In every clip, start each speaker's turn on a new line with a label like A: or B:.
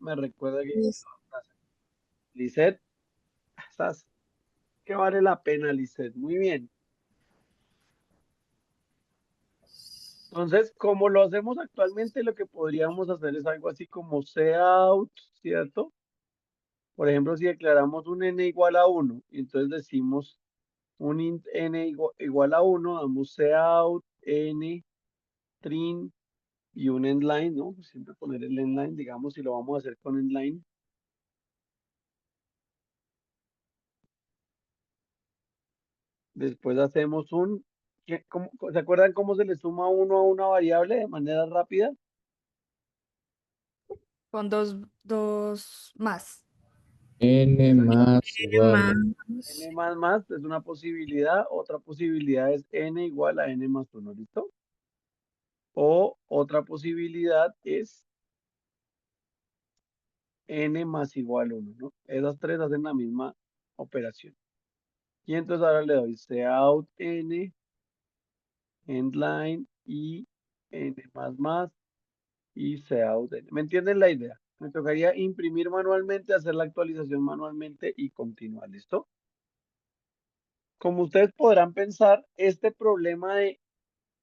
A: me recuerda que
B: Listo.
A: Lisette, ¿sabes que vale la pena, Lisette? Muy bien. Entonces, como lo hacemos actualmente, lo que podríamos hacer es algo así como cout, ¿cierto? Por ejemplo, si declaramos un n igual a 1, y entonces decimos un int n igual a 1, damos cout n trin y un endline, ¿no? Siempre poner el endline, digamos, si lo vamos a hacer con endline. Después hacemos ¿se acuerdan cómo se le suma uno a una variable de manera rápida?
B: Con dos más.
C: N
A: Exacto.
C: más igual a
B: Más.
A: N más es una posibilidad, otra posibilidad es n igual a n más 1, ¿listo? O otra posibilidad es n más igual a 1, ¿no? Esas tres hacen la misma operación. Y entonces ahora le doy cout n, endline y n más y cout n. ¿Me entienden la idea? Me tocaría imprimir manualmente, hacer la actualización manualmente y continuar, ¿listo? Como ustedes podrán pensar, este problema de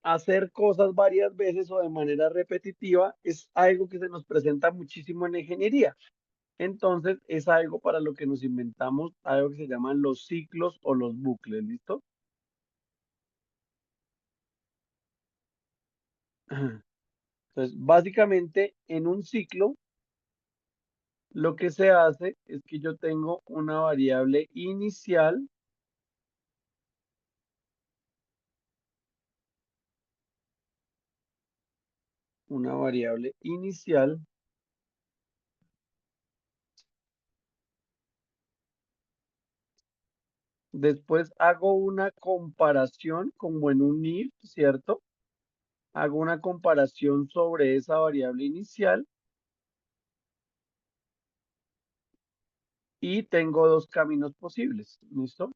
A: hacer cosas varias veces o de manera repetitiva es algo que se nos presenta muchísimo en la ingeniería. Entonces, es algo para lo que nos inventamos algo que se llaman los ciclos o los bucles, ¿listo? Entonces, básicamente, en un ciclo, lo que se hace es que yo tengo una variable inicial. Después hago una comparación como en un if, ¿cierto? Hago una comparación sobre esa variable inicial y tengo dos caminos posibles, ¿listo?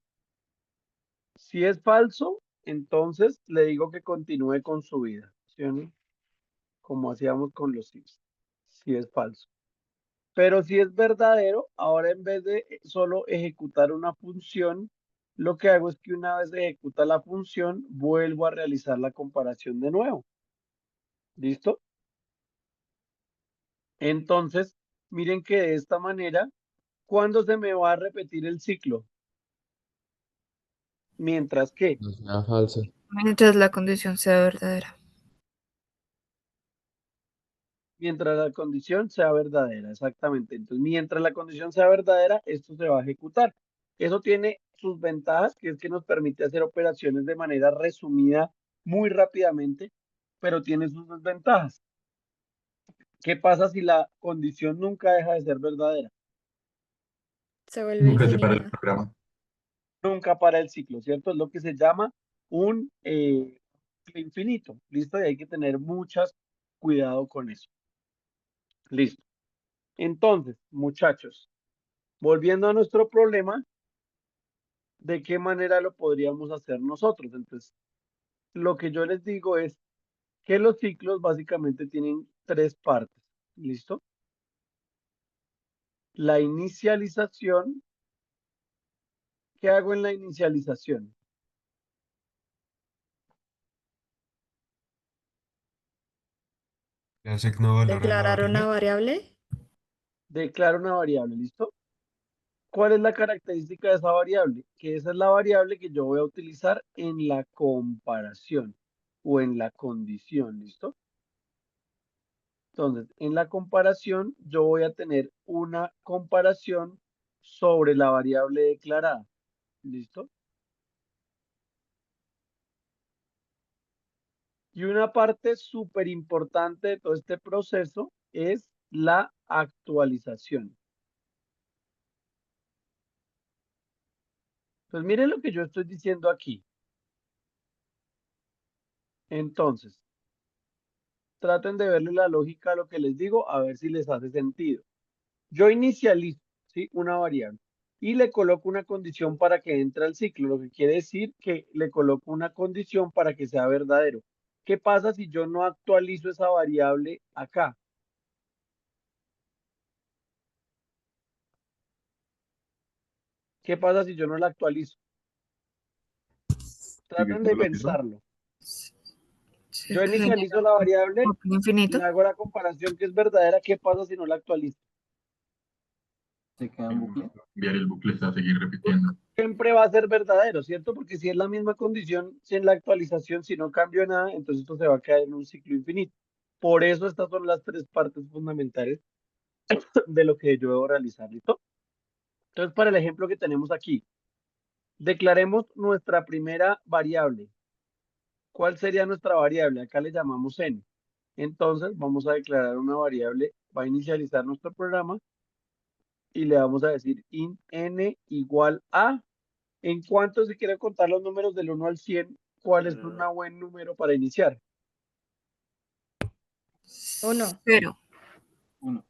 A: Si es falso, entonces le digo que continúe con su vida, ¿sí o no? Como hacíamos con los ifs, si es falso. Pero si es verdadero, ahora en vez de solo ejecutar una función, lo que hago es que una vez ejecuta la función, vuelvo a realizar la comparación de nuevo. ¿Listo? Entonces, miren que de esta manera, ¿cuándo se me va a repetir el ciclo? Mientras que,
C: no sea falso.
B: Mientras la condición sea verdadera.
A: mientras la condición sea verdadera, exactamente. Entonces, mientras la condición sea verdadera, esto se va a ejecutar. Eso tiene sus ventajas, que es que nos permite hacer operaciones de manera resumida muy rápidamente, pero tiene sus desventajas. ¿Qué pasa si la condición nunca deja de ser verdadera?
B: Se vuelve
D: Nunca se para el
B: infinita.
D: programa.
A: Nunca para el ciclo, ¿cierto? Es lo que se llama un ciclo infinito, ¿listo? Y hay que tener muchas cuidado con eso. Listo. Entonces, muchachos, volviendo a nuestro problema, ¿de qué manera lo podríamos hacer nosotros? Entonces, lo que yo les digo es que los ciclos básicamente tienen tres partes, ¿listo? La inicialización, ¿qué hago en la inicialización?
D: Le asigno valor a la
B: Declarar una
D: variable.
B: variable.
A: Declaro una variable, ¿listo? ¿Cuál es la característica de esa variable? Que esa es la variable que yo voy a utilizar en la comparación o en la condición, ¿listo? Entonces, en la comparación, yo voy a tener una comparación sobre la variable declarada. ¿Listo? Y una parte súper importante de todo este proceso es la actualización. Pues miren lo que yo estoy diciendo aquí. Entonces, traten de verle la lógica a lo que les digo, a ver si les hace sentido. Yo inicializo, ¿sí? Una variable y le coloco una condición para que entre al ciclo, lo que quiere decir que le coloco una condición para que sea verdadero. ¿Qué pasa si yo no actualizo esa variable acá? ¿Qué pasa si yo no la actualizo? Traten de pensarlo.
B: Se
A: Yo inicializo la variable y
B: infinito.
A: me hago la comparación que es verdadera. ¿Qué pasa si no la actualizo?
D: Se queda en bucle.
E: Enviar el bucle se va a seguir repitiendo.
A: Siempre va a ser verdadero, ¿cierto? Porque si es la misma condición, si en la actualización, si no cambio nada, entonces esto se va a quedar en un ciclo infinito. Por eso estas son las tres partes fundamentales de lo que yo debo realizar, ¿listo? Entonces, para el ejemplo que tenemos aquí, declaremos nuestra primera variable. ¿Cuál sería nuestra variable? Acá le llamamos n. Entonces, vamos a declarar una variable, va a inicializar nuestro programa y le vamos a decir int n igual a, ¿en cuánto se quiere contar los números del 1 al 100? ¿Cuál es un buen número para iniciar?
B: 1.
C: 0.
D: 1.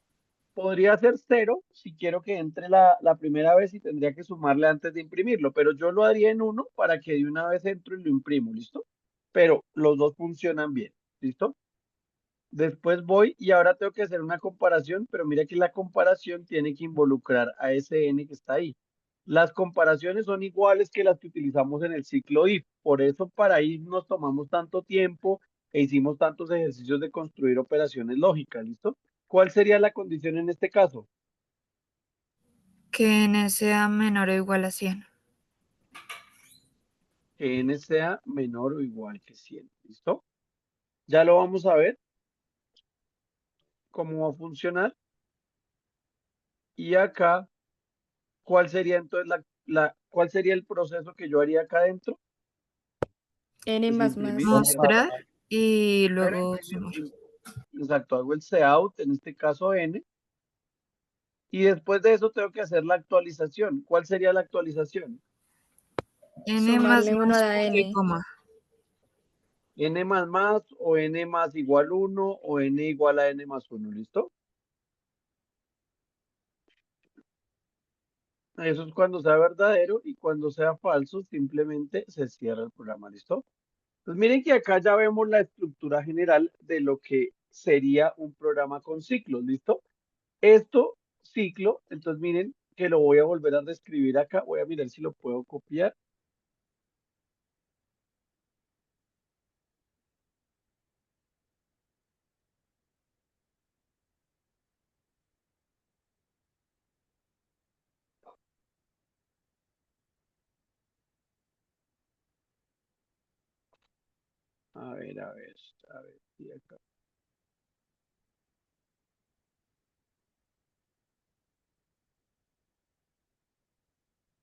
A: Podría ser 0 si quiero que entre la primera vez y tendría que sumarle antes de imprimirlo, pero yo lo haría en 1 para que de una vez entro y lo imprimo, ¿listo? Pero los dos funcionan bien, ¿listo? Después voy y ahora tengo que hacer una comparación, pero mira que la comparación tiene que involucrar a ese n que está ahí. Las comparaciones son iguales que las que utilizamos en el ciclo if. Por eso para ahí nos tomamos tanto tiempo e hicimos tantos ejercicios de construir operaciones lógicas, ¿listo? ¿Cuál sería la condición en este caso?
B: Que n sea menor o igual a 100.
A: Que n sea menor o igual que 100, ¿listo? Ya lo vamos a ver cómo va a funcionar. Y acá, ¿cuál sería entonces cuál sería el proceso que yo haría acá adentro?
B: N
A: Pues
B: más más.
A: imprimir,
B: Mostrar y
A: pero
B: luego
A: imprimir,
B: sumar.
A: exacto, hago el cout, en este caso n, y después de eso tengo que hacer la actualización. ¿Cuál sería la actualización?
B: N más
F: Sumarle uno
B: más
F: a la
B: punto y
F: n.
B: coma.
A: N más o n más igual 1 o n igual a n más 1, ¿listo? Eso es cuando sea verdadero y cuando sea falso simplemente se cierra el programa, ¿listo? Pues miren que acá ya vemos la estructura general de lo que sería un programa con ciclos, ¿listo? Esto, ciclo, entonces miren que lo voy a volver a describir acá, voy a mirar si lo puedo copiar. A ver, a ver, a ver, y acá.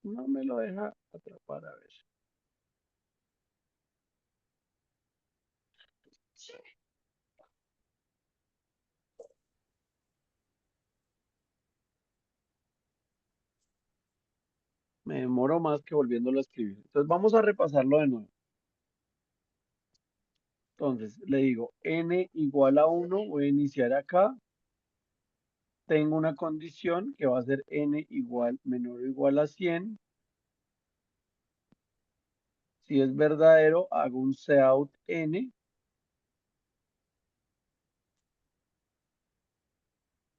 A: No me lo deja atrapar, a ver. Me demoro más que volviéndolo a escribir. Entonces vamos a repasarlo de nuevo. Entonces le digo n igual a 1, voy a iniciar acá. Tengo una condición que va a ser n igual menor o igual a 100. Si es verdadero, hago un cout n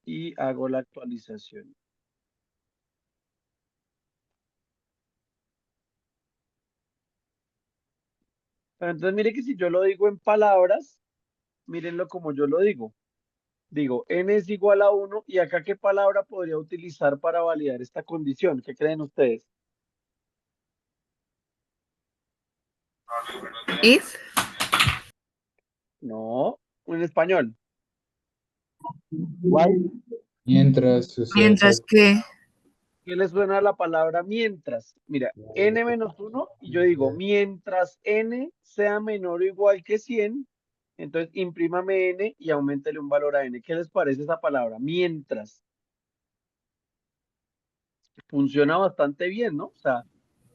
A: y hago la actualización. Pero entonces mire que si yo lo digo en palabras, mírenlo como yo lo digo. Digo, n es igual a 1 y acá qué palabra podría utilizar para validar esta condición. ¿Qué creen ustedes?
B: If.
A: No, en español.
C: Mientras sucede
B: Mientras
C: tal.
B: que
A: ¿Qué le suena a la palabra mientras? Mira, n menos 1 y yo digo, mientras n sea menor o igual que 100, entonces imprímame n y aumentele un valor a n. ¿Qué les parece esa palabra? Mientras. Funciona bastante bien, ¿no? O sea,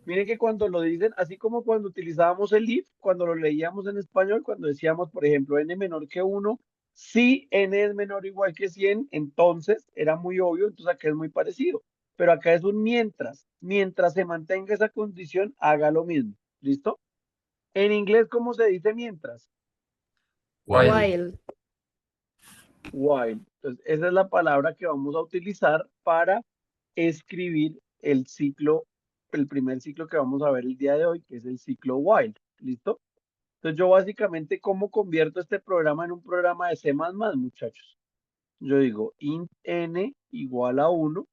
A: miren que cuando lo dicen, así como cuando utilizábamos el if, cuando lo leíamos en español, cuando decíamos, por ejemplo, n menor que 1, si n es menor o igual que 100, entonces era muy obvio, entonces acá es muy parecido. Pero acá es un mientras. Mientras se mantenga esa condición, haga lo mismo. ¿Listo? En inglés, ¿cómo se dice mientras?
F: While.
A: While. Entonces, esa es la palabra que vamos a utilizar para escribir el ciclo el primer ciclo que vamos a ver el día de hoy, que es el ciclo while. ¿Listo? Entonces yo básicamente, ¿cómo convierto este programa en un programa de C++, muchachos? Yo digo int n igual a 1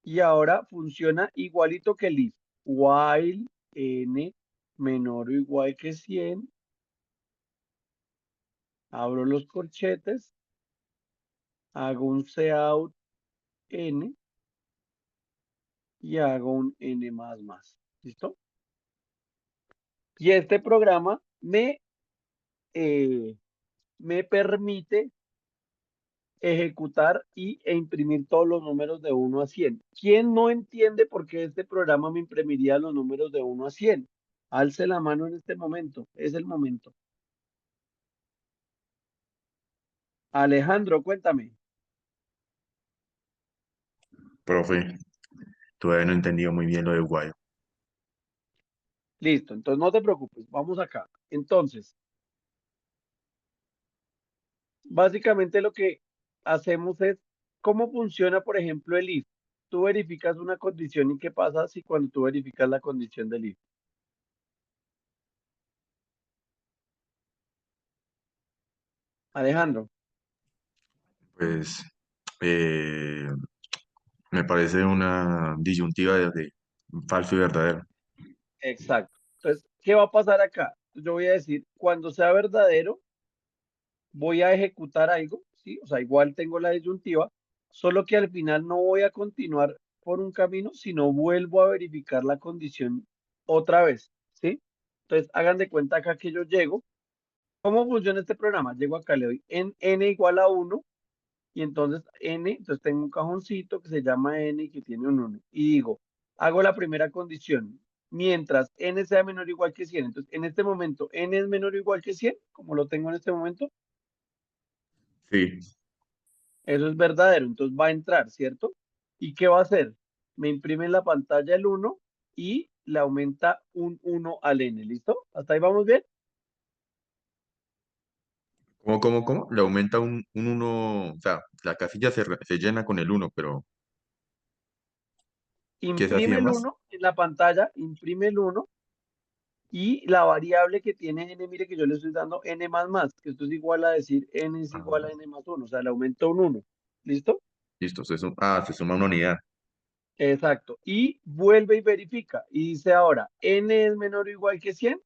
A: y ahora funciona igualito que el if. While n menor o igual que 100, abro los corchetes, hago un cout n y hago un n++. ¿Listo? Y este programa me permite ejecutar e imprimir todos los números de 1 a 100. ¿Quién no entiende por qué este programa me imprimiría los números de 1 a 100? Alce la mano en este momento. Es el momento. Alejandro, cuéntame.
G: Profe, todavía no he entendido muy bien lo de while.
A: Listo, entonces no te preocupes. Vamos acá. Entonces, básicamente lo que hacemos es, ¿cómo funciona, por ejemplo, el if? Tú verificas una condición y qué pasa si cuando tú verificas la condición del if. Alejandro.
G: Pues me parece una disyuntiva de falso y verdadero.
A: Exacto. Entonces, ¿qué va a pasar acá? Yo voy a decir, cuando sea verdadero, voy a ejecutar algo, ¿sí? O sea, igual tengo la disyuntiva, solo que al final no voy a continuar por un camino, sino vuelvo a verificar la condición otra vez, ¿sí? Entonces, hagan de cuenta acá que yo llego. ¿Cómo funciona este programa? Llego acá, le doy en n igual a 1 y entonces entonces tengo un cajoncito que se llama n y que tiene un 1. Y digo, hago la primera condición, mientras n sea menor o igual que 100. Entonces, en este momento, n es menor o igual que 100, como lo tengo en este momento,
G: Sí,
A: eso es verdadero. Entonces va a entrar, ¿cierto? ¿Y qué va a hacer? Me imprime en la pantalla el 1 y le aumenta un 1 al n, ¿listo? ¿Hasta ahí vamos bien?
G: ¿cómo? Le aumenta un 1, o sea, la casilla se llena con el 1, pero ¿qué se
A: Imprime
G: hacía
A: el
G: más?
A: 1 en la pantalla, imprime el 1. Y la variable que tiene n, mire que yo le estoy dando n más, que esto es igual a decir n es igual a
G: Ah,
A: n más 1, o sea, le aumento un 1. ¿Listo?
G: listo, se suma una unidad.
A: Exacto. Y vuelve y verifica. Y dice ahora, n es menor o igual que 100.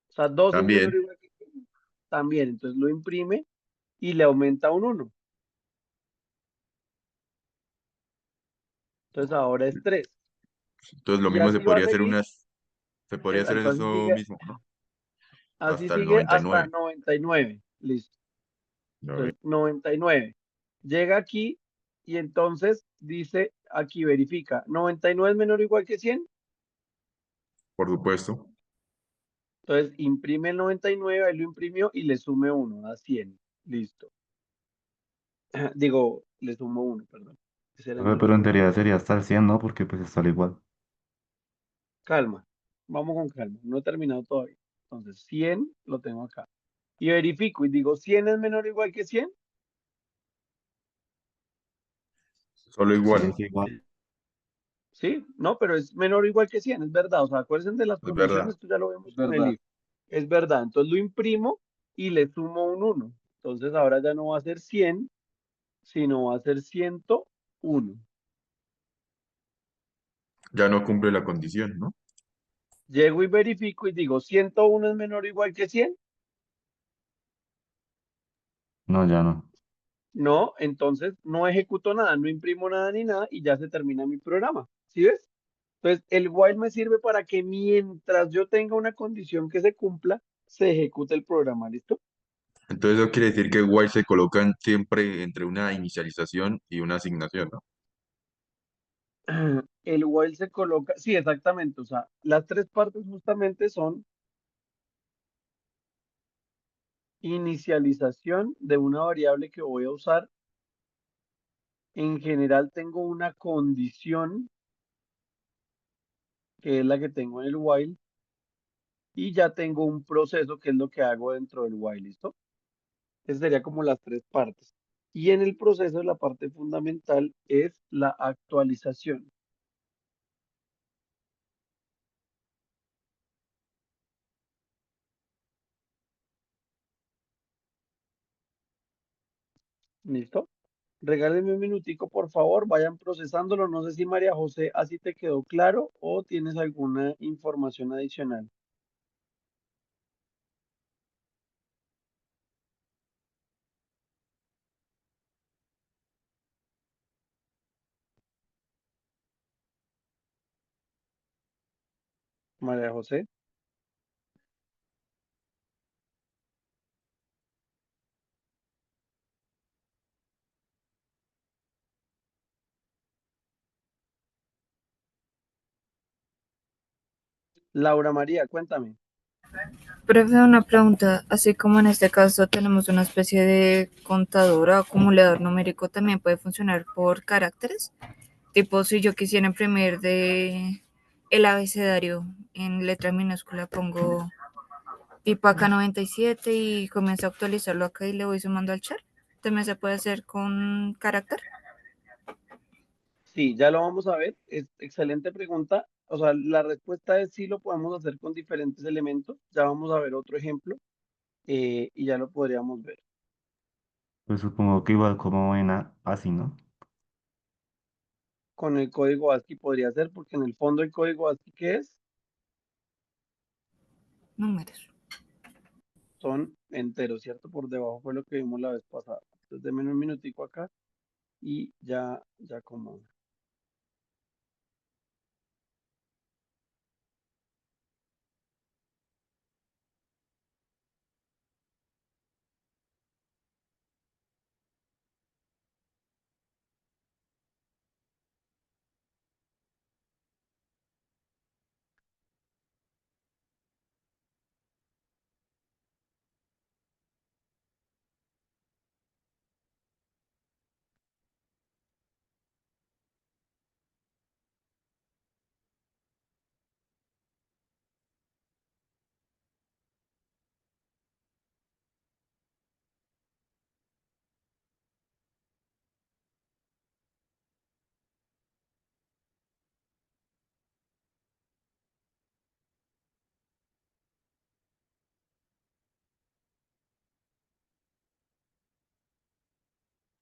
A: O sea, 2 es menor o
G: También,
A: igual que 100. También. Entonces lo imprime y le aumenta un 1. Entonces ahora es 3.
G: entonces lo
A: Y
G: mismo
A: así va a seguir.
G: se podría hacer
A: Exacto.
G: eso mismo, ¿no?
A: Así
G: Hasta el
A: sigue hasta
G: 99.
A: 99. Listo.
G: A ver,
A: Entonces, 99. Llega aquí y entonces dice aquí, verifica, 99 es menor o igual que 100.
G: por supuesto.
A: Entonces, imprime el 99, ahí lo imprimió y le sume 1, da 100. Listo. Digo, le sumo 1, perdón. Ese era el
H: Profe, pero
A: número
H: en
A: de...
H: teoría sería hasta el 100, ¿no? Porque pues está al igual.
A: Calma, vamos con calma, no he terminado todavía. Entonces, 100 lo tengo acá. Y verifico y digo, 100 es menor o igual que 100.
G: Solo
H: Sí,
G: igual,
H: es igual.
A: Sí, no, pero es menor o igual que 100, es verdad. O sea, acuérdense de las
G: es verdad.
A: condiciones, esto ya lo vemos
D: Es
A: con el
D: verdad.
A: if. Es verdad, entonces lo imprimo y le sumo un 1. Entonces ahora ya no va a ser 100, sino va a ser 101.
G: Ya no cumple la condición, ¿no?
A: Llego y verifico y digo, 101 es menor o igual que 100.
H: No, ya no.
A: No, entonces no ejecuto nada, no imprimo nada ni nada y ya se termina mi programa. ¿Sí ves? Entonces el while me sirve para que mientras yo tenga una condición que se cumpla, se ejecute el programa. ¿Listo?
G: Entonces eso quiere decir que while se colocan siempre entre una inicialización y una asignación, ¿no?
A: El while se coloca, sí, exactamente, o sea, las tres partes justamente son inicialización de una variable que voy a usar. En general tengo una condición, que es la que tengo en el while, y ya tengo un proceso, que es lo que hago dentro del while, ¿listo? Esas serían como las tres partes. Y en el proceso la parte fundamental es la actualización. ¿Listo? Regálenme un minutico, por favor, vayan procesándolo. No sé si María José así te quedó claro o tienes alguna información adicional. María José. Laura María, cuéntame.
B: Profe, una pregunta, así como en este caso tenemos una especie de contador o acumulador numérico, ¿también puede funcionar por caracteres? Tipo, si yo quisiera imprimir de el abecedario en letra minúscula, pongo pipaca 97 y comienzo a actualizarlo acá y le voy sumando al chat. ¿También se puede hacer con carácter?
A: Sí, ya lo vamos a ver. Es excelente pregunta. O sea, la respuesta es sí lo podemos hacer con diferentes elementos. Ya vamos a ver otro ejemplo y ya lo podríamos ver.
H: Pues supongo que igual como ven así, ¿no?
A: Con el código ASCII podría ser, porque en el fondo el código ASCII, ¿qué es?
B: Números.
A: Son enteros, ¿cierto? Por debajo fue lo que vimos la vez pasada. Entonces, denme un minutico acá y ya como.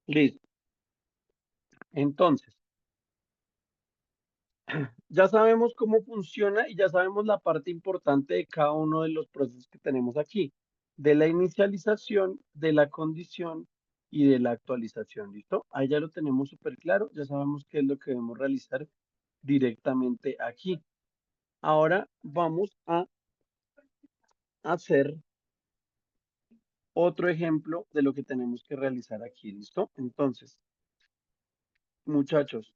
A: Listo. Entonces, ya sabemos cómo funciona y ya sabemos la parte importante de cada uno de los procesos que tenemos aquí, de la inicialización, de la condición y de la actualización. ¿Listo? Ahí ya lo tenemos súper claro, ya sabemos qué es lo que debemos realizar directamente aquí. Ahora vamos a hacer otro ejemplo de lo que tenemos que realizar aquí. ¿Listo? Entonces, muchachos,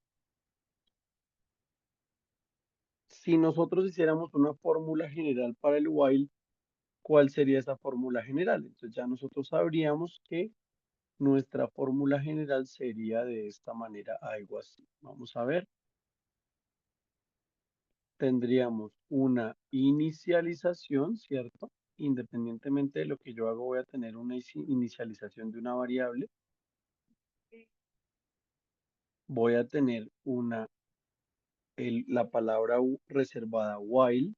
A: si nosotros hiciéramos una fórmula general para el while, ¿cuál sería esa fórmula general? Entonces ya nosotros sabríamos que nuestra fórmula general sería de esta manera, algo así. Vamos a ver. Tendríamos una inicialización, ¿cierto? Independientemente de lo que yo hago, voy a tener una inicialización de una variable. Voy a tener la palabra reservada while.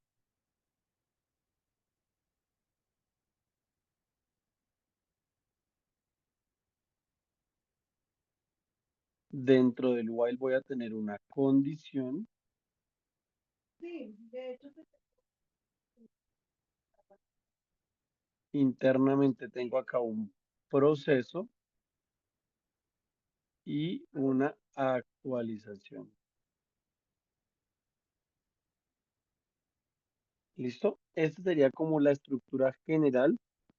A: Dentro del while voy a tener una condición. Internamente tengo acá un proceso y una actualización. ¿Listo? Esta sería como la estructura general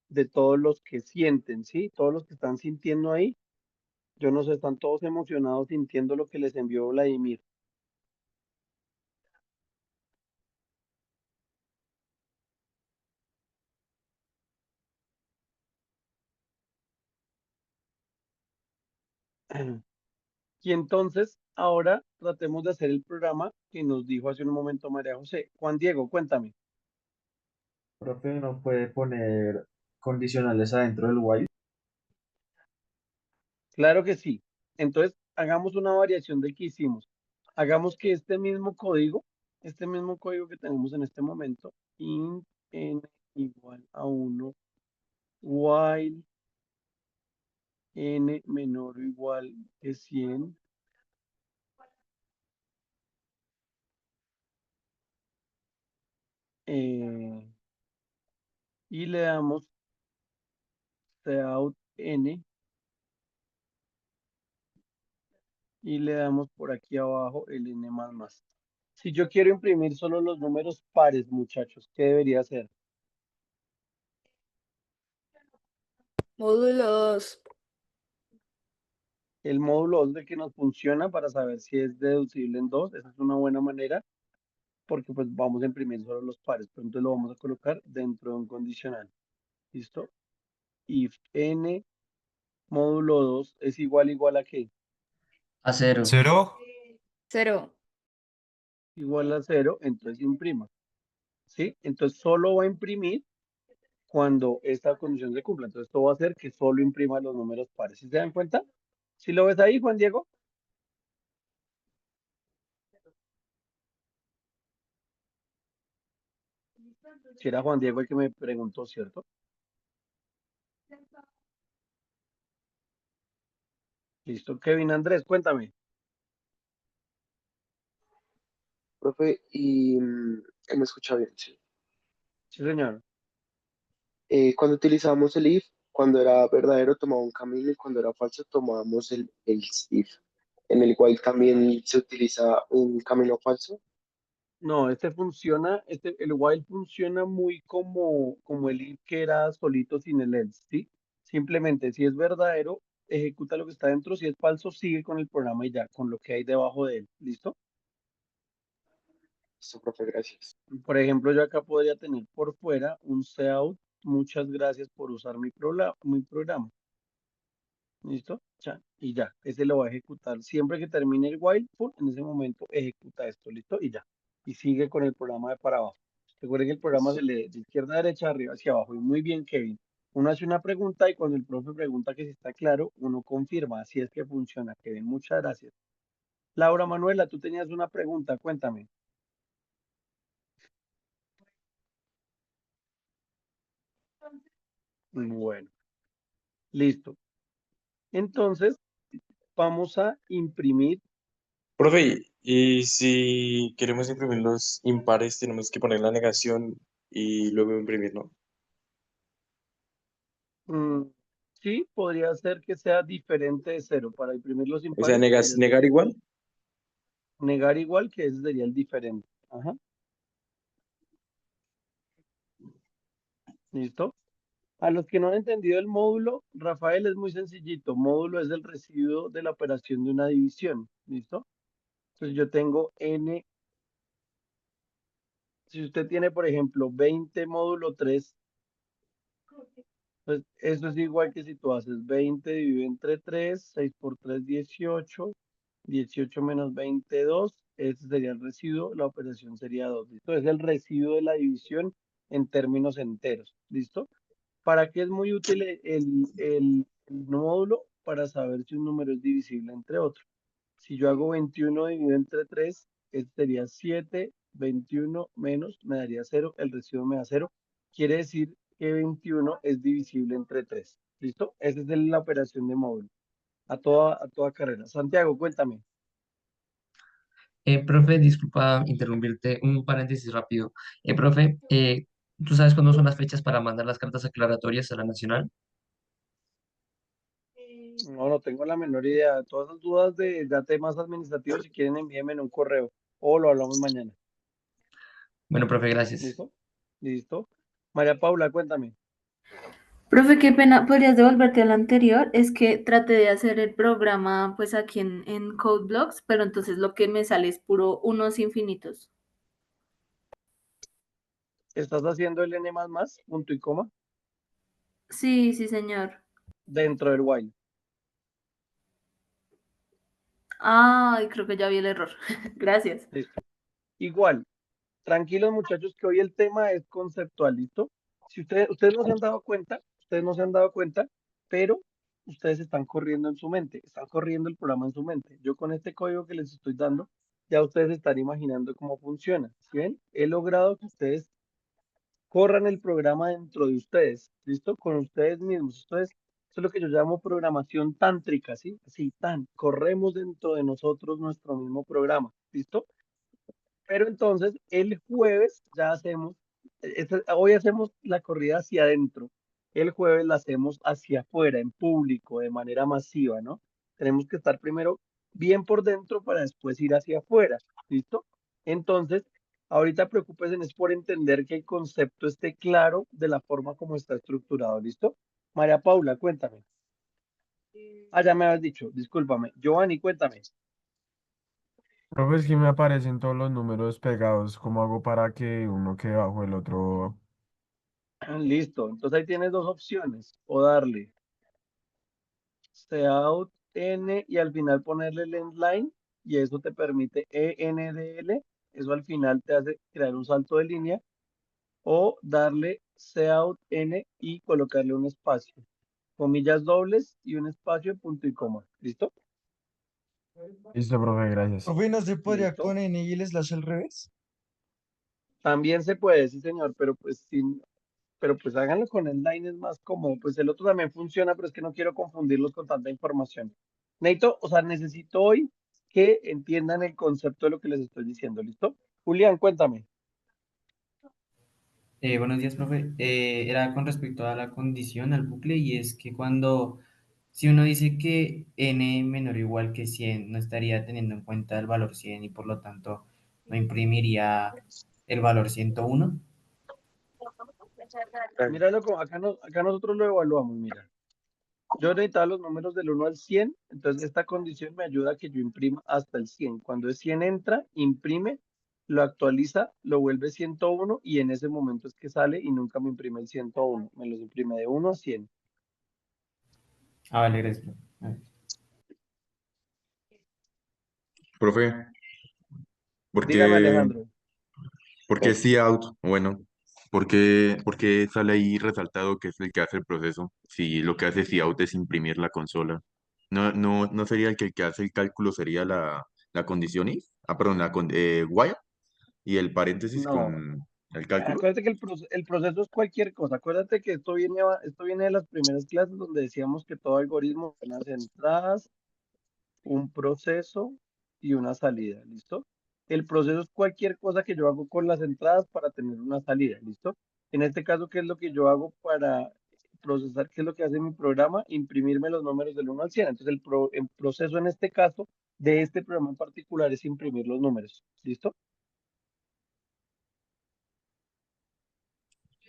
A: de todos los que sienten, ¿sí? Todos los que están sintiendo ahí. Yo no sé, están todos emocionados sintiendo lo que les envió Vladimir. Y entonces, ahora tratemos de hacer el programa que nos dijo hace un momento María José. Juan Diego, cuéntame.
D: Profe, uno puede poner condicionales adentro del while.
A: Claro que sí. Entonces, hagamos una variación del que hicimos. Hagamos que este mismo código que tenemos en este momento, int n igual a 1, while n menor o igual que 100, y le damos cout n y le damos por aquí abajo el n más más. Si yo quiero imprimir solo los números pares, muchachos, ¿qué debería hacer?
F: Módulo 2.
A: El módulo 2 de que nos funciona para saber si es deducible en 2. Esa es una buena manera porque pues vamos a imprimir solo los pares. Pero entonces lo vamos a colocar dentro de un condicional. ¿Listo? If n módulo 2 es igual a qué?
I: A 0.
F: 0.
A: Igual a 0, entonces imprima. ¿Sí? Entonces solo va a imprimir cuando esta condición se cumpla. Entonces esto va a hacer que solo imprima los números pares. ¿Sí se dan cuenta? ¿Sí lo ves ahí, Juan Diego? Si era Juan Diego el que me preguntó, ¿cierto? Listo, Kevin Andrés, cuéntame.
J: Profe, y me escucha bien, sí.
A: Sí, señor.
J: Cuando utilizábamos el if, cuando era verdadero tomaba un camino y cuando era falso tomábamos el if. En el while también se utiliza un camino falso.
A: No, el while funciona muy como el if que era solito sin el else, ¿sí? Simplemente si es verdadero, ejecuta lo que está dentro, si es falso, sigue con el programa y ya, con lo que hay debajo de él, ¿listo?
J: Listo, profe, gracias.
A: Por ejemplo, yo acá podría tener por fuera un cout, muchas gracias por usar mi programa, ¿listo? Ya, y ya, ese lo va a ejecutar. Siempre que termine el while, ¡pum! En ese momento ejecuta esto, ¿listo? Y ya, y sigue con el programa de para abajo. Recuerden que el programa se lee de izquierda a derecha, arriba hacia abajo. Y muy bien, Kevin. Uno hace una pregunta y cuando el profe pregunta que si está claro, uno confirma. Así es que funciona, Kevin. Muchas gracias. Laura Manuela, tú tenías una pregunta, cuéntame. Bueno, listo. Entonces, vamos a imprimir.
K: Profe, y si queremos imprimir los impares, tenemos que poner la negación y luego imprimir, ¿no?
A: mm, sí, podría ser que sea diferente de cero. Para imprimir los
K: O sea,
A: impares, podría ser
K: negar igual.
A: negar igual, que ese sería el diferente. Ajá. ¿Listo? A los que no han entendido el módulo, Rafael, es muy sencillito. Módulo es el residuo de la operación de una división. ¿Listo? Entonces yo tengo n. Si usted tiene, por ejemplo, 20 módulo 3, pues eso es igual que si tú haces 20 dividido entre 3, 6 por 3, 18, 18 menos 22, ese sería el residuo, la operación sería 2, ¿listo? Es el residuo de la división en términos enteros, ¿listo? ¿Para qué es muy útil el módulo? Para saber si un número es divisible entre otro. Si yo hago 21 dividido entre 3, este sería 7, 21 menos, me daría 0, el residuo me da 0. Quiere decir que 21 es divisible entre 3. ¿Listo? Esa es la operación de módulo. A toda carrera. Santiago, cuéntame.
I: Profe, disculpa interrumpirte, un paréntesis rápido. Profe, ¿tú sabes cuándo son las fechas para mandar las cartas aclaratorias a la Nacional?
A: No, no tengo la menor idea. Todas las dudas de ya temas administrativos, si quieren, envíenme en un correo o lo hablamos mañana.
I: Bueno, profe, gracias.
A: ¿Listo? ¿Listo? María Paula, cuéntame.
L: Profe, qué pena, ¿podrías devolverte al anterior? Es que traté de hacer el programa pues aquí en CodeBlocks, pero entonces lo que me sale es puro unos infinitos.
A: ¿Estás haciendo el n más más, punto y coma,
L: Sí, sí, señor.
A: dentro del while?
L: Ay, creo que ya vi el error. Gracias.
A: Listo. Igual, tranquilos muchachos, que hoy el tema es conceptual, ¿listo? Si ustedes no se han dado cuenta, pero ustedes están corriendo en su mente, están corriendo el programa en su mente. Yo con este código que les estoy dando, ya ustedes están imaginando cómo funciona. ¿Sí ven? He logrado que ustedes corran el programa dentro de ustedes, ¿listo? Con ustedes mismos. Entonces, eso es lo que yo llamo programación tántrica, ¿sí? Así, corremos dentro de nosotros nuestro mismo programa, ¿listo? Pero entonces, el jueves ya hacemos, hoy hacemos la corrida hacia adentro, el jueves la hacemos hacia afuera, en público, de manera masiva, ¿no? Tenemos que estar primero bien por dentro para después ir hacia afuera, ¿listo? Entonces, ahorita preocúpense es por entender que el concepto esté claro de la forma como está estructurado, ¿listo? María Paula, cuéntame. Ah, ya me habías dicho, discúlpame. Giovanni, cuéntame.
M: Profe, es que me aparecen todos los números pegados. ¿Cómo hago para que uno quede bajo el otro?
A: Listo, entonces ahí tienes dos opciones, o darle Cout N y al final ponerle el endline y eso te permite ENDL, eso al final te hace crear un salto de línea o darle Cout N y colocarle un espacio, comillas dobles y un espacio, punto y coma. ¿Listo?
M: Listo, profe, gracias.
N: Profe, ¿no se podría
A: ¿Listo?
N: con N y el slash al revés?
A: También se puede, sí señor, pero pues háganlo con el line, es más cómodo. Pues el otro también funciona, pero es que no quiero confundirlos con tanta información. Necesito, o sea, necesito hoy que entiendan el concepto de lo que les estoy diciendo, ¿listo? Julián, cuéntame.
O: Buenos días, profe. Era con respecto a la condición, al bucle, y es que si uno dice que n menor o igual que 100, no estaría teniendo en cuenta el valor 100 y por lo tanto no imprimiría el valor 101.
A: Míralo, acá nosotros lo evaluamos, mira. Yo necesitaba los números del 1 al 100, entonces esta condición me ayuda a que yo imprima hasta el 100. Cuando es 100 entra, imprime, lo actualiza, lo vuelve 101 y en ese momento es que sale y nunca me imprime el 101, me los imprime de 1 a 100.
O: Ah, vale, gracias.
G: Profe, ¿por
A: Dígame,
G: qué,
A: Alejandro.
G: por qué Cout? Bueno, por qué sale ahí resaltado que es el que hace el proceso? Si lo que hace Cout es imprimir la consola. ¿No sería el que hace el cálculo, sería la condición if? Ah, perdón, while y el paréntesis
A: No,
G: con el cálculo.
A: acuérdate que el proceso es cualquier cosa. Acuérdate que esto viene de las primeras clases donde decíamos que todo algoritmo tiene unas entradas, un proceso y una salida, ¿listo? El proceso es cualquier cosa que yo hago con las entradas para tener una salida, ¿listo? En este caso, ¿qué es lo que yo hago para procesar? ¿Qué es lo que hace mi programa? Imprimirme los números del 1 al 100. Entonces, el proceso en este caso de este programa en particular es imprimir los números, ¿listo?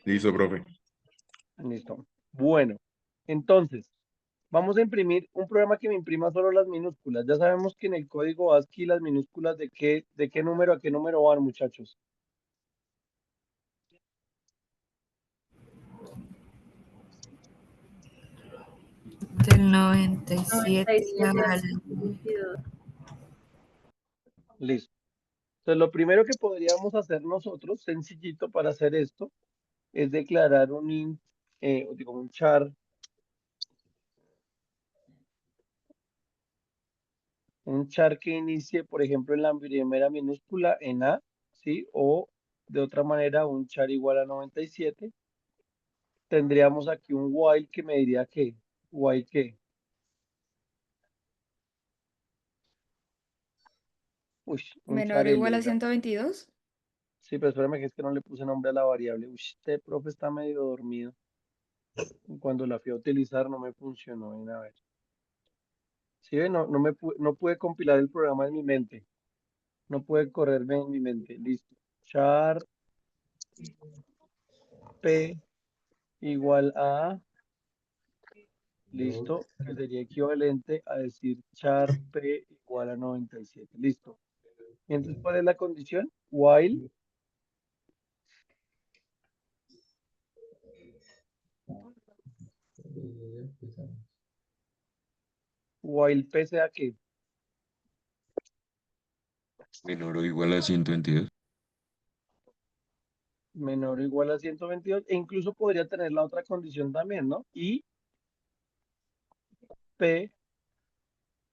G: Listo, profe.
A: Listo. Bueno, entonces, vamos a imprimir un programa que me imprima solo las minúsculas. Ya sabemos que en el código ASCII las minúsculas de qué número a qué número van, muchachos.
B: Del 97 al...
L: 22.
A: Listo. Entonces, lo primero que podríamos hacer nosotros, sencillito para hacer esto, es declarar un int, un char que inicie, por ejemplo, en la primera minúscula en A, ¿sí? O de otra manera, un char igual a 97. Tendríamos aquí un while que me diría que, while qué. Uy, un
F: Menor
A: char
F: o igual
A: L,
F: a
A: venga.
F: 122.
A: Sí, pero espérame que es que no le puse nombre a la variable. Uy, este profe está medio dormido. Cuando la fui a utilizar no me funcionó. Ven a ver. Sí, ve, no pude compilar el programa en mi mente. No puede correrme en mi mente. Listo. Char P igual a, listo, que sería equivalente a decir char P igual a 97. Listo. Y entonces, ¿cuál es la condición? While P sea que
G: Menor o igual a 122.
A: menor o igual a 122. E incluso podría tener la otra condición también, ¿no? Y P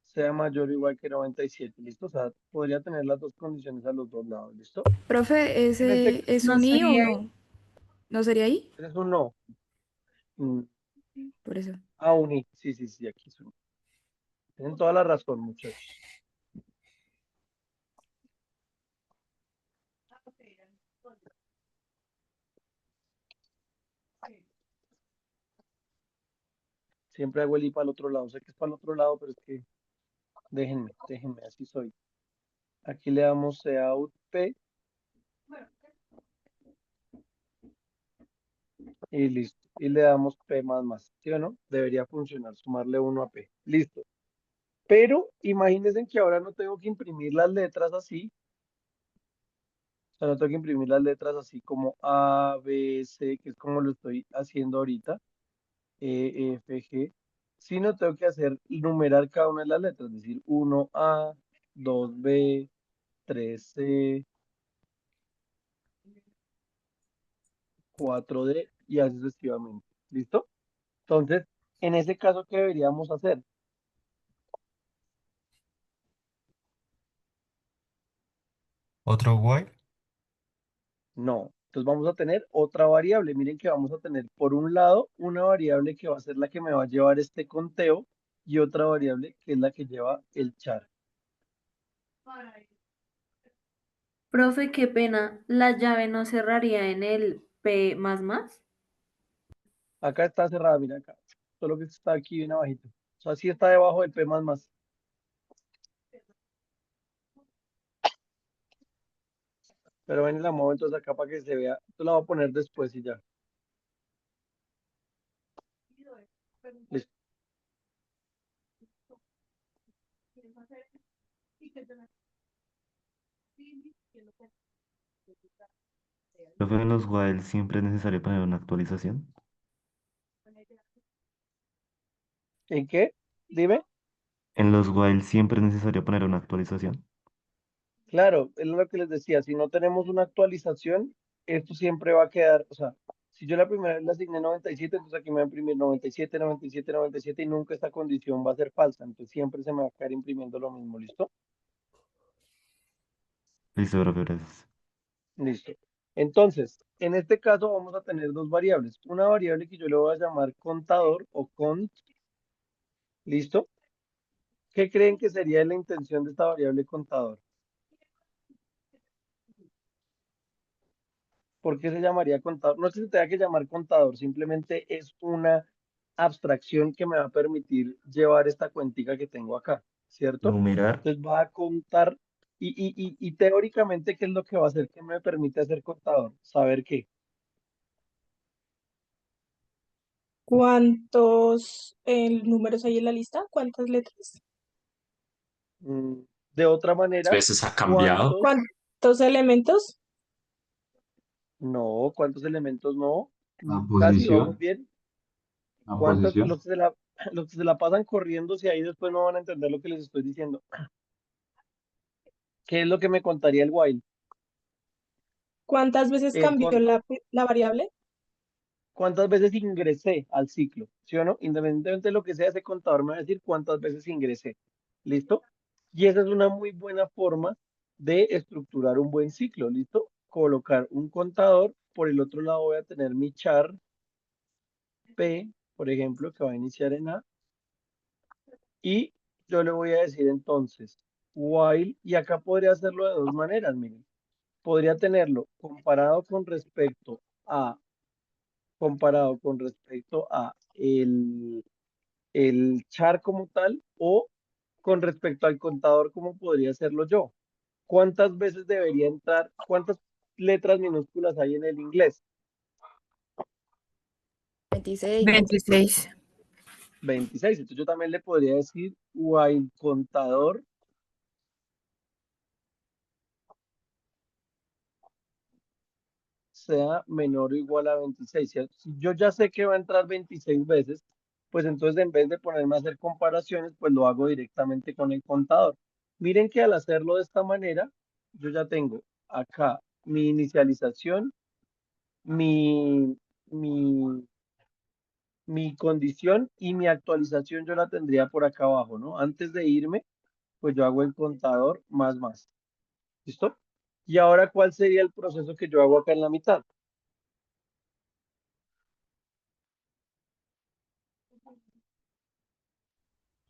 A: sea mayor o igual que 97, ¿listo? O sea, podría tener las dos condiciones a los dos lados, ¿listo?
F: Profe,
A: En este
F: ¿ese es
L: No
F: un I o
L: sería
F: no? ¿No sería I?
A: es un no. Mm,
F: Por eso.
A: un I, sí, sí, sí, aquí es un I. Tienen toda la razón, muchachos. Siempre hago el I para el otro lado. Sé que es para el otro lado, pero es que déjenme, así soy. Aquí le damos out P y listo. Y le damos P más, ¿sí o no? Debería funcionar, sumarle 1 a P. Listo. Pero imagínense que ahora no tengo que imprimir las letras así. O sea, no tengo que imprimir las letras así como A, B, C, que es como lo estoy haciendo ahorita. F, G. Sino tengo que hacer numerar cada una de las letras. Es decir, 1A, 2B, 3C, 4D y así sucesivamente. ¿Listo? Entonces, en ese caso, ¿qué deberíamos hacer?
H: ¿Otro while?
A: No. Entonces vamos a tener otra variable. Miren que vamos a tener por un lado una variable que va a ser la que me va a llevar este conteo y otra variable que es la que lleva el char.
L: Profe, qué pena. ¿La llave no cerraría en el P más más?
A: Acá está cerrada, mira acá. Solo que está aquí bien abajito. O sea, sí está debajo del P más. Pero ven y la muevo entonces acá para que se vea. Esto la voy a poner después y ya. Listo.
H: Profe, en los while siempre es necesario poner una actualización.
A: ¿En qué? Dime.
H: En los while siempre es necesario poner una actualización.
A: Claro, es lo que les decía. Si no tenemos una actualización, esto siempre va a quedar. O sea, si yo la primera vez le asigné 97, entonces aquí me va a imprimir 97, 97, 97 y nunca esta condición va a ser falsa. Entonces siempre se me va a quedar imprimiendo lo mismo. ¿Listo?
H: Listo, profe, gracias.
A: Listo. Entonces, en este caso vamos a tener dos variables. Una variable que yo le voy a llamar contador o cont. ¿Listo? ¿Qué creen que sería la intención de esta variable contador? ¿Por qué se llamaría contador? No es que se tenga que llamar contador, simplemente es una abstracción que me va a permitir llevar esta cuentica que tengo acá, ¿cierto?
H: Numerar.
A: Entonces va a contar y teóricamente, ¿qué es lo que va a hacer que me permite hacer contador? Saber qué.
P: ¿Cuántos números hay en la lista? ¿Cuántas letras?
A: Mm, De otra manera,
Q: Veces ha cambiado.
A: ¿cuántos?
P: ¿Cuántos elementos?
A: No, ¿cuántos elementos no?
C: La
A: Casi vamos
C: posición,
A: bien.
C: la
A: ¿Cuántos?
C: posición.
A: Los que se la pasan corriendo, si ahí después no van a entender lo que les estoy diciendo. ¿Qué es lo que me contaría el while?
P: ¿Cuántas veces
A: El
P: cambió
A: con,
P: la variable?
A: ¿Cuántas veces ingresé al ciclo? ¿Sí o no? Independientemente de lo que sea, ese contador me va a decir cuántas veces ingresé. ¿Listo? Y esa es una muy buena forma de estructurar un buen ciclo. ¿Listo? Colocar un contador. Por el otro lado voy a tener mi char P, por ejemplo, que va a iniciar en A. Y yo le voy a decir entonces while. Y acá podría hacerlo de dos maneras, miren. Podría tenerlo comparado con respecto a el char como tal o con respecto al contador como podría hacerlo yo. ¿Cuántas veces debería entrar? ¿Cuántas letras minúsculas hay en el inglés?
F: 26.
B: 26.
A: 26. Entonces yo también le podría decir while contador sea menor o igual a 26, ¿cierto? Si yo ya sé que va a entrar 26 veces, pues entonces en vez de ponerme a hacer comparaciones, pues lo hago directamente con el contador. Miren que al hacerlo de esta manera, yo ya tengo acá mi inicialización, mi, mi, mi condición y mi actualización yo la tendría por acá abajo, ¿no? Antes de irme, pues yo hago el contador más más. ¿Listo? Y ahora, ¿cuál sería el proceso que yo hago acá en la mitad?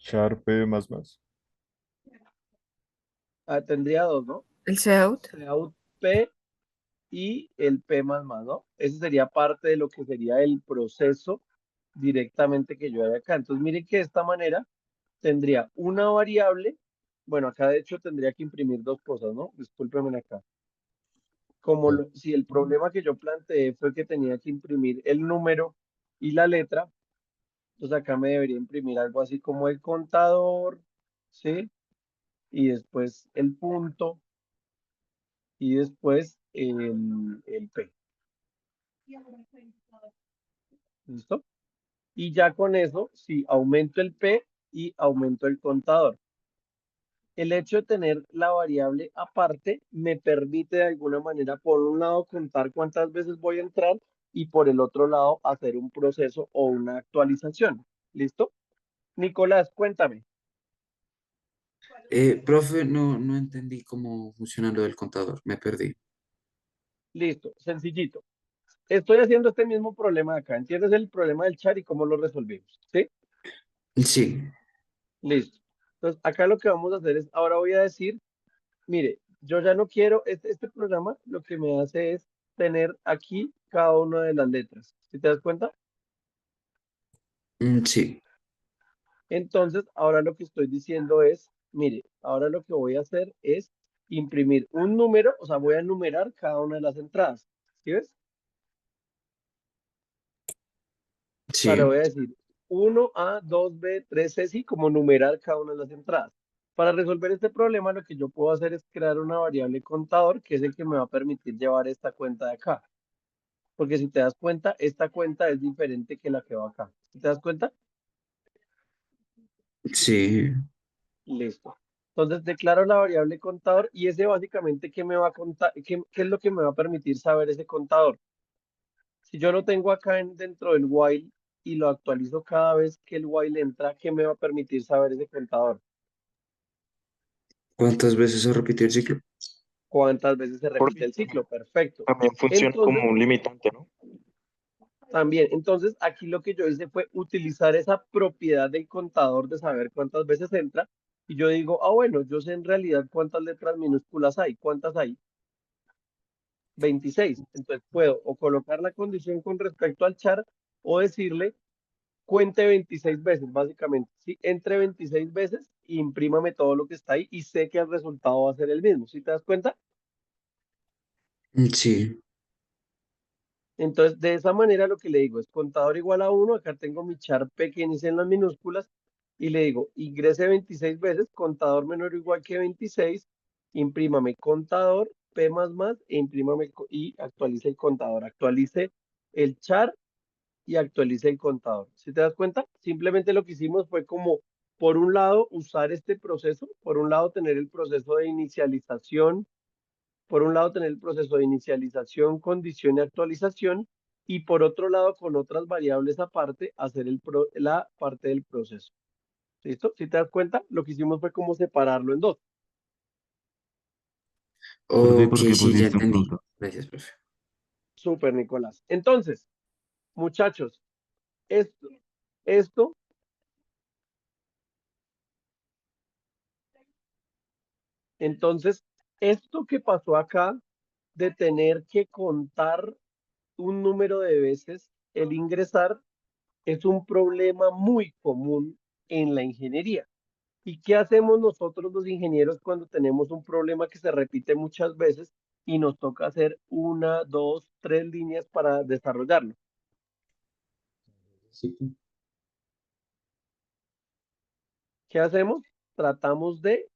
C: char p más más.
A: Ah, tendría dos, ¿no?
B: El Cout.
A: Cout P y el P más más, ¿no? Ese sería parte de lo que sería el proceso directamente que yo haga acá. Entonces, miren que de esta manera tendría una variable, bueno, acá de hecho tendría que imprimir dos cosas, ¿no? Discúlpenme acá. Como si el problema que yo planteé fue que tenía que imprimir el número y la letra, entonces acá me debería imprimir algo así como el contador, ¿sí? Y después el punto y después el P. ¿Listo? Y ya con eso, sí, aumento el P y aumento el contador. El hecho de tener la variable aparte me permite de alguna manera, por un lado, contar cuántas veces voy a entrar y por el otro lado, hacer un proceso o una actualización. ¿Listo? Nicolás, cuéntame.
Q: Profe, no entendí cómo funciona lo del contador, me perdí.
A: Listo, sencillito. Estoy haciendo este mismo problema acá. ¿Entiendes el problema del chat y cómo lo resolvimos? ¿Sí?
Q: Sí,
A: Listo. Entonces, acá lo que vamos a hacer es, ahora voy a decir, mire, yo ya no quiero, este programa lo que me hace es tener aquí cada una de las letras. ¿Sí te das cuenta?
Q: sí,
A: Entonces, ahora lo que estoy diciendo es, mire, ahora lo que voy a hacer es imprimir un número, o sea, voy a enumerar cada una de las entradas. ¿Sí ves? O sea, le voy
Q: sí.
A: a decir 1A, 2B, 3C, sí, como numerar cada una de las entradas. Para resolver este problema, lo que yo puedo hacer es crear una variable contador, que es el que me va a permitir llevar esta cuenta de acá. Porque si te das cuenta, esta cuenta es diferente que la que va acá. ¿Sí te das cuenta?
Q: Sí,
A: Listo. Entonces declaro la variable contador y ese básicamente qué me va a contar, qué es lo que me va a permitir saber ese contador. Si yo lo tengo acá dentro del while y lo actualizo cada vez que el while entra, ¿qué me va a permitir saber ese contador?
Q: ¿cuántas veces se repitió el ciclo?
A: ¿Cuántas veces se repite
K: Porque
A: el ciclo? Perfecto.
K: también funciona
A: Entonces,
K: como un limitante, ¿no?
A: también, entonces aquí lo que yo hice fue utilizar esa propiedad del contador de saber cuántas veces entra y yo digo, ah, bueno, yo sé en realidad cuántas letras minúsculas hay. ¿Cuántas hay? 26. Entonces puedo o colocar la condición con respecto al char o decirle cuente 26 veces, básicamente. ¿Sí? Entre 26 veces, imprímame todo lo que está ahí y sé que el resultado va a ser el mismo. ¿Sí te das cuenta?
Q: Sí,
A: Entonces, de esa manera lo que le digo es contador igual a 1. Acá tengo mi char pequeño en las minúsculas y le digo ingrese 26 veces, contador menor o igual que 26, imprímame contador P más más e imprímame y actualice el contador. Actualice el char y actualice el contador. ¿Sí te das cuenta? Simplemente lo que hicimos fue como, por un lado, usar este proceso, por un lado, tener el proceso de inicialización, por un lado, tener el proceso de inicialización, condición y actualización, y por otro lado, con otras variables aparte, hacer la parte del proceso. ¿Listo? ¿Sí te das cuenta? Lo que hicimos fue como separarlo en dos.
H: Profe,
Q: ok,
H: ¿por qué
Q: sí, ya
H: pusiste un
Q: entendí.
H: punto?
Q: Gracias, profe.
A: Súper, Nicolás. Entonces, muchachos, esto, esto, entonces, esto que pasó acá de tener que contar un número de veces el ingresar es un problema muy común en la ingeniería. ¿Y qué hacemos nosotros los ingenieros cuando tenemos un problema que se repite muchas veces y nos toca hacer una, dos, tres líneas para desarrollarlo?
C: Sí.
A: ¿Qué hacemos? Tratamos de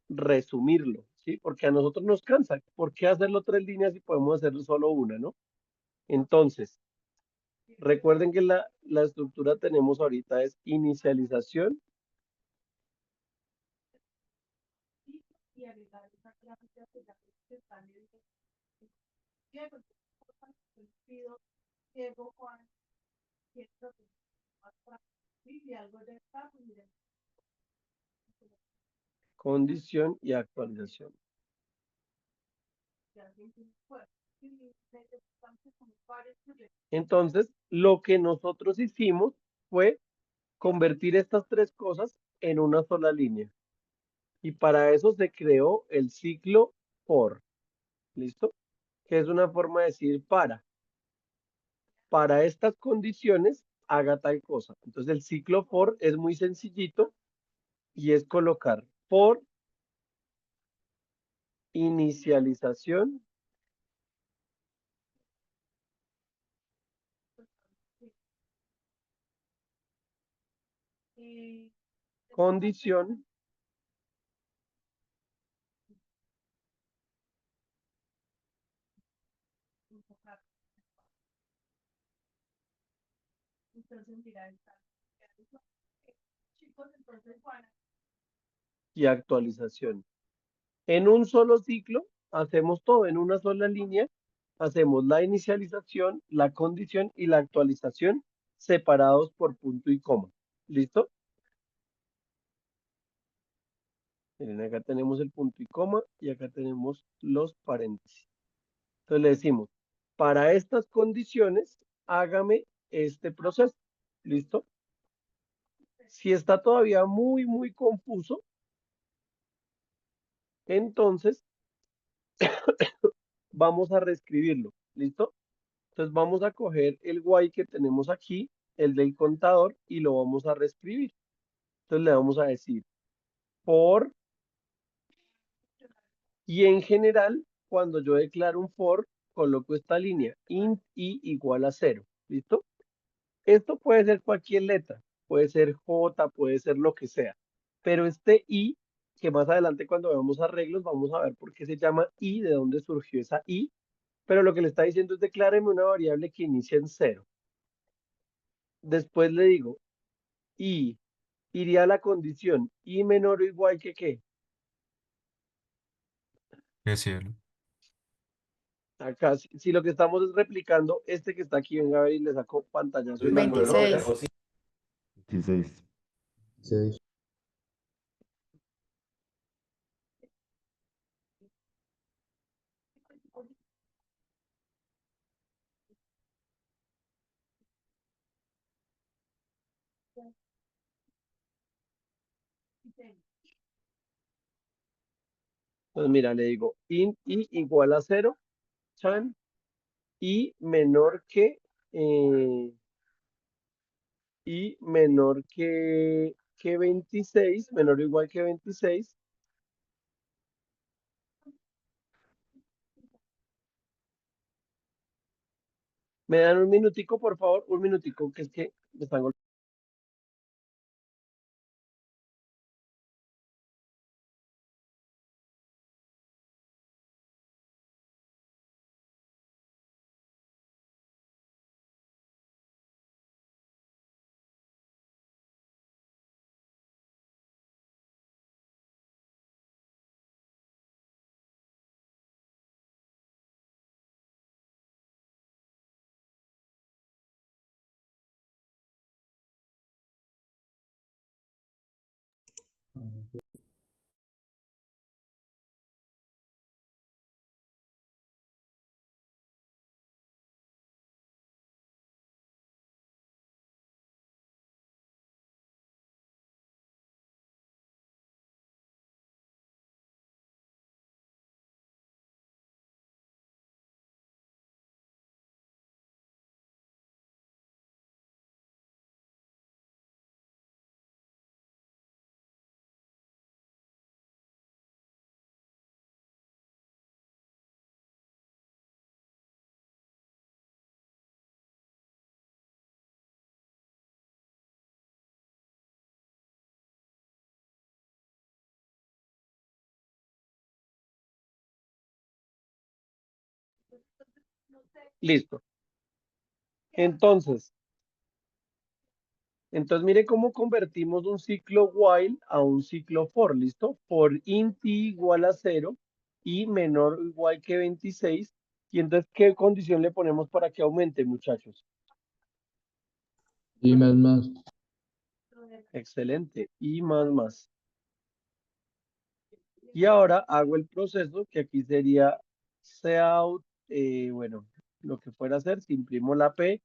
A: resumirlo, ¿sí? Porque a nosotros nos cansa. ¿Por qué hacerlo tres líneas si podemos hacerlo solo una, no? Entonces, recuerden que la estructura tenemos ahorita es inicialización, Condición y actualización. Entonces, lo que nosotros hicimos fue convertir estas tres cosas en una sola línea. Y para eso se creó el ciclo for. ¿Listo? Que es una forma de decir para estas condiciones, haga tal cosa. Entonces el ciclo for es muy sencillito y es colocar for inicialización condición y actualización. En un solo ciclo hacemos todo, en una sola línea hacemos la inicialización, la condición y la actualización separados por punto y coma. ¿Listo? Miren, acá tenemos el punto y coma y acá tenemos los paréntesis. Entonces le decimos, para estas condiciones, hágame este proceso. ¿Listo? Si está todavía muy confuso, entonces vamos a reescribirlo. ¿Listo? Entonces vamos a coger el while que tenemos aquí, el del contador, y lo vamos a reescribir. Entonces le vamos a decir for, y en general, cuando yo declaro un for, coloco esta línea, int i igual a 0. ¿Listo? Esto puede ser cualquier letra, puede ser J, puede ser lo que sea. Pero este i, que más adelante cuando veamos arreglos, vamos a ver por qué se llama i, de dónde surgió esa i. Pero lo que le está diciendo es decláreme una variable que inicia en 0. Después le digo, i iría a la condición i menor o igual que qué.
C: Qué cielo.
A: Acá, si lo que estamos es replicando este que está aquí, venga a ver y le saco pantallazo.
F: 26.
H: 16.
J: 6.
A: Pues mira, le digo int i igual a 0, chan, i menor que i menor que 26, menor o igual que 26. Me dan un minutico, por favor, un minutico, que es que me están golpeando. Listo. Entonces mire cómo convertimos un ciclo while a un ciclo for, ¿listo? For int i igual a 0 y menor o igual que 26. Y entonces, ¿qué condición le ponemos para que aumente, muchachos?
R: Y más más.
A: Excelente. Y más más. Y ahora hago el proceso que aquí sería cout, bueno, lo que fuera a hacer, si imprimo la P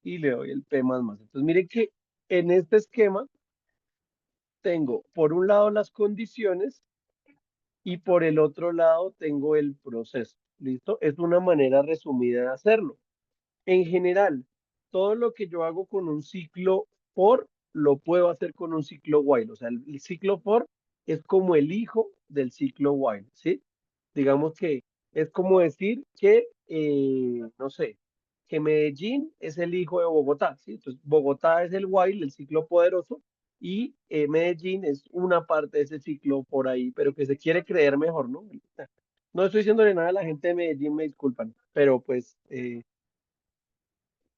A: y le doy el P más más. Entonces miren que en este esquema tengo por un lado las condiciones y por el otro lado tengo el proceso. ¿Listo? Es una manera resumida de hacerlo. En general, todo lo que yo hago con un ciclo for, lo puedo hacer con un ciclo while. O sea, el ciclo for es como el hijo del ciclo while, ¿sí? Digamos que es como decir que, no sé, que Medellín es el hijo de Bogotá, ¿sí? Entonces, Bogotá es el while, el ciclo poderoso, y Medellín es una parte de ese ciclo por ahí, pero que se quiere creer mejor, ¿no? No estoy diciéndole nada a la gente de Medellín, me disculpan, pero pues,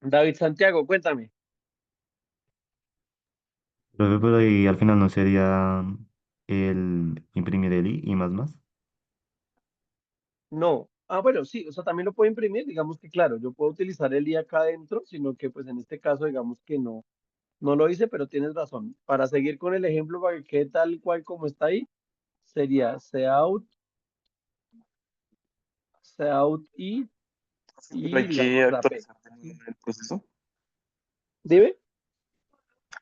A: David Santiago, cuéntame.
H: Profe, pero ahí al final no sería el imprimir el i y más más.
A: No. Ah, bueno, sí, o sea, también lo puedo imprimir, digamos que claro, yo puedo utilizar el i acá adentro, sino que pues en este caso digamos que no, no lo hice, pero tienes razón. Para seguir con el ejemplo, para que quede tal cual como está ahí, sería cout
K: Pero hay
A: y
K: que
A: la P.
K: actualizar de nuevo en el proceso.
A: Dime.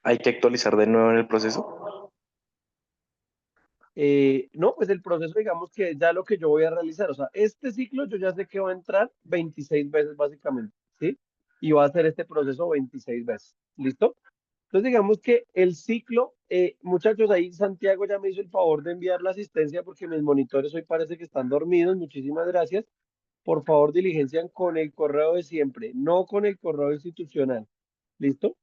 K: Hay que actualizar de nuevo en el proceso.
A: No, pues el proceso, digamos que ya lo que yo voy a realizar, o sea, este ciclo yo ya sé que va a entrar 26 veces básicamente, ¿sí? Y va a hacer este proceso 26 veces, ¿listo? Entonces digamos que el ciclo, muchachos, ahí Santiago ya me hizo el favor de enviar la asistencia porque mis monitores hoy parece que están dormidos, muchísimas gracias. Por favor, diligencian con el correo de siempre, no con el correo institucional, ¿listo?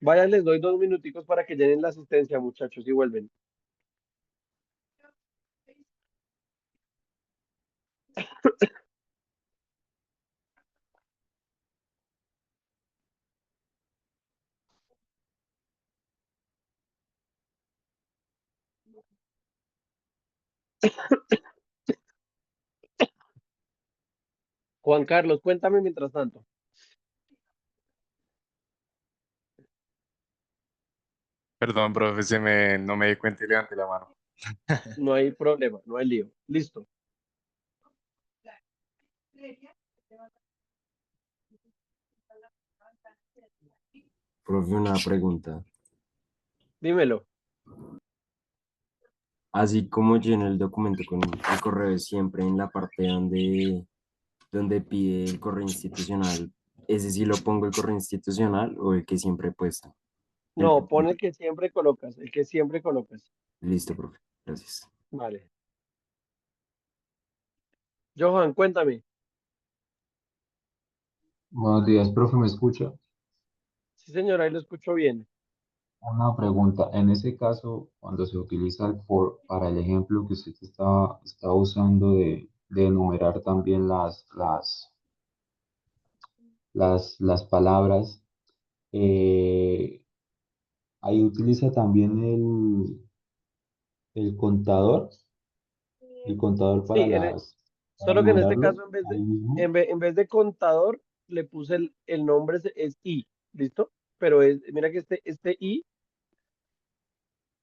A: Vayan, les doy 2 minuticos para que llenen la asistencia, muchachos, y vuelven. Juan Carlos, cuéntame mientras tanto.
C: Perdón, profe, no me di cuenta y levanté la mano.
A: No hay problema, no hay lío. Listo.
S: Profe, una pregunta.
A: Dímelo.
S: Así como lleno el documento con el correo de siempre en la parte donde pide el correo institucional, ¿ese sí lo pongo el correo institucional o el que siempre he puesto? El
A: No, pon
S: primero.
A: el que siempre colocas, el que siempre colocas.
S: Listo, profe. Gracias.
A: Vale. Johan, cuéntame.
R: Buenos días, profe, ¿me escucha?
A: Sí, señora, ahí lo escucho bien.
R: Una pregunta. En ese caso, cuando se utiliza el for para el ejemplo que usted está usando de enumerar también las palabras, eh, ahí utiliza también el contador para
A: Sí,
R: para
A: solo que en este
R: enumerarlo
A: caso, en vez de,
R: ahí mismo.
A: en vez de contador, le puse el nombre, es I, ¿listo? Pero mira que este I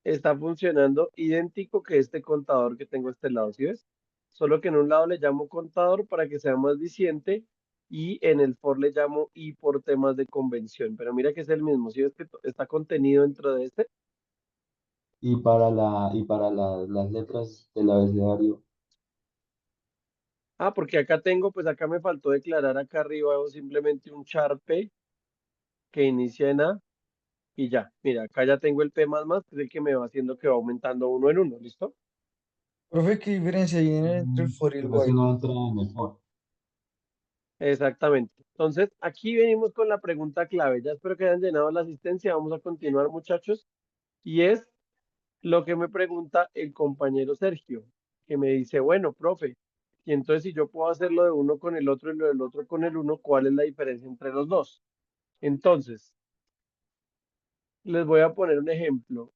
A: está funcionando idéntico que este contador que tengo a este lado, ¿sí ves? Solo que en un lado le llamo contador para que sea más diciente y en el for le llamo I por temas de convención. Pero mira que es el mismo, ¿sí ves que está contenido dentro de este?
R: Las letras del abecedario.
A: Ah, porque acá tengo, pues acá me faltó declarar acá arriba hago simplemente un char P que inicia en A y ya. Mira, acá ya tengo el P que es el que me va haciendo que va aumentando uno en uno, ¿listo?
N: Profe, ¿qué diferencia hay entre el for y el
R: Pero si
N: while?
R: no entra en el for.
A: Exactamente. Entonces, aquí venimos con la pregunta clave. Ya espero que hayan llenado la asistencia. Vamos a continuar, muchachos. Y es lo que me pregunta el compañero Sergio, que me dice, bueno, profe, y entonces si yo puedo hacerlo de uno con el otro y lo del otro con el uno, ¿cuál es la diferencia entre los dos? Entonces, les voy a poner un ejemplo.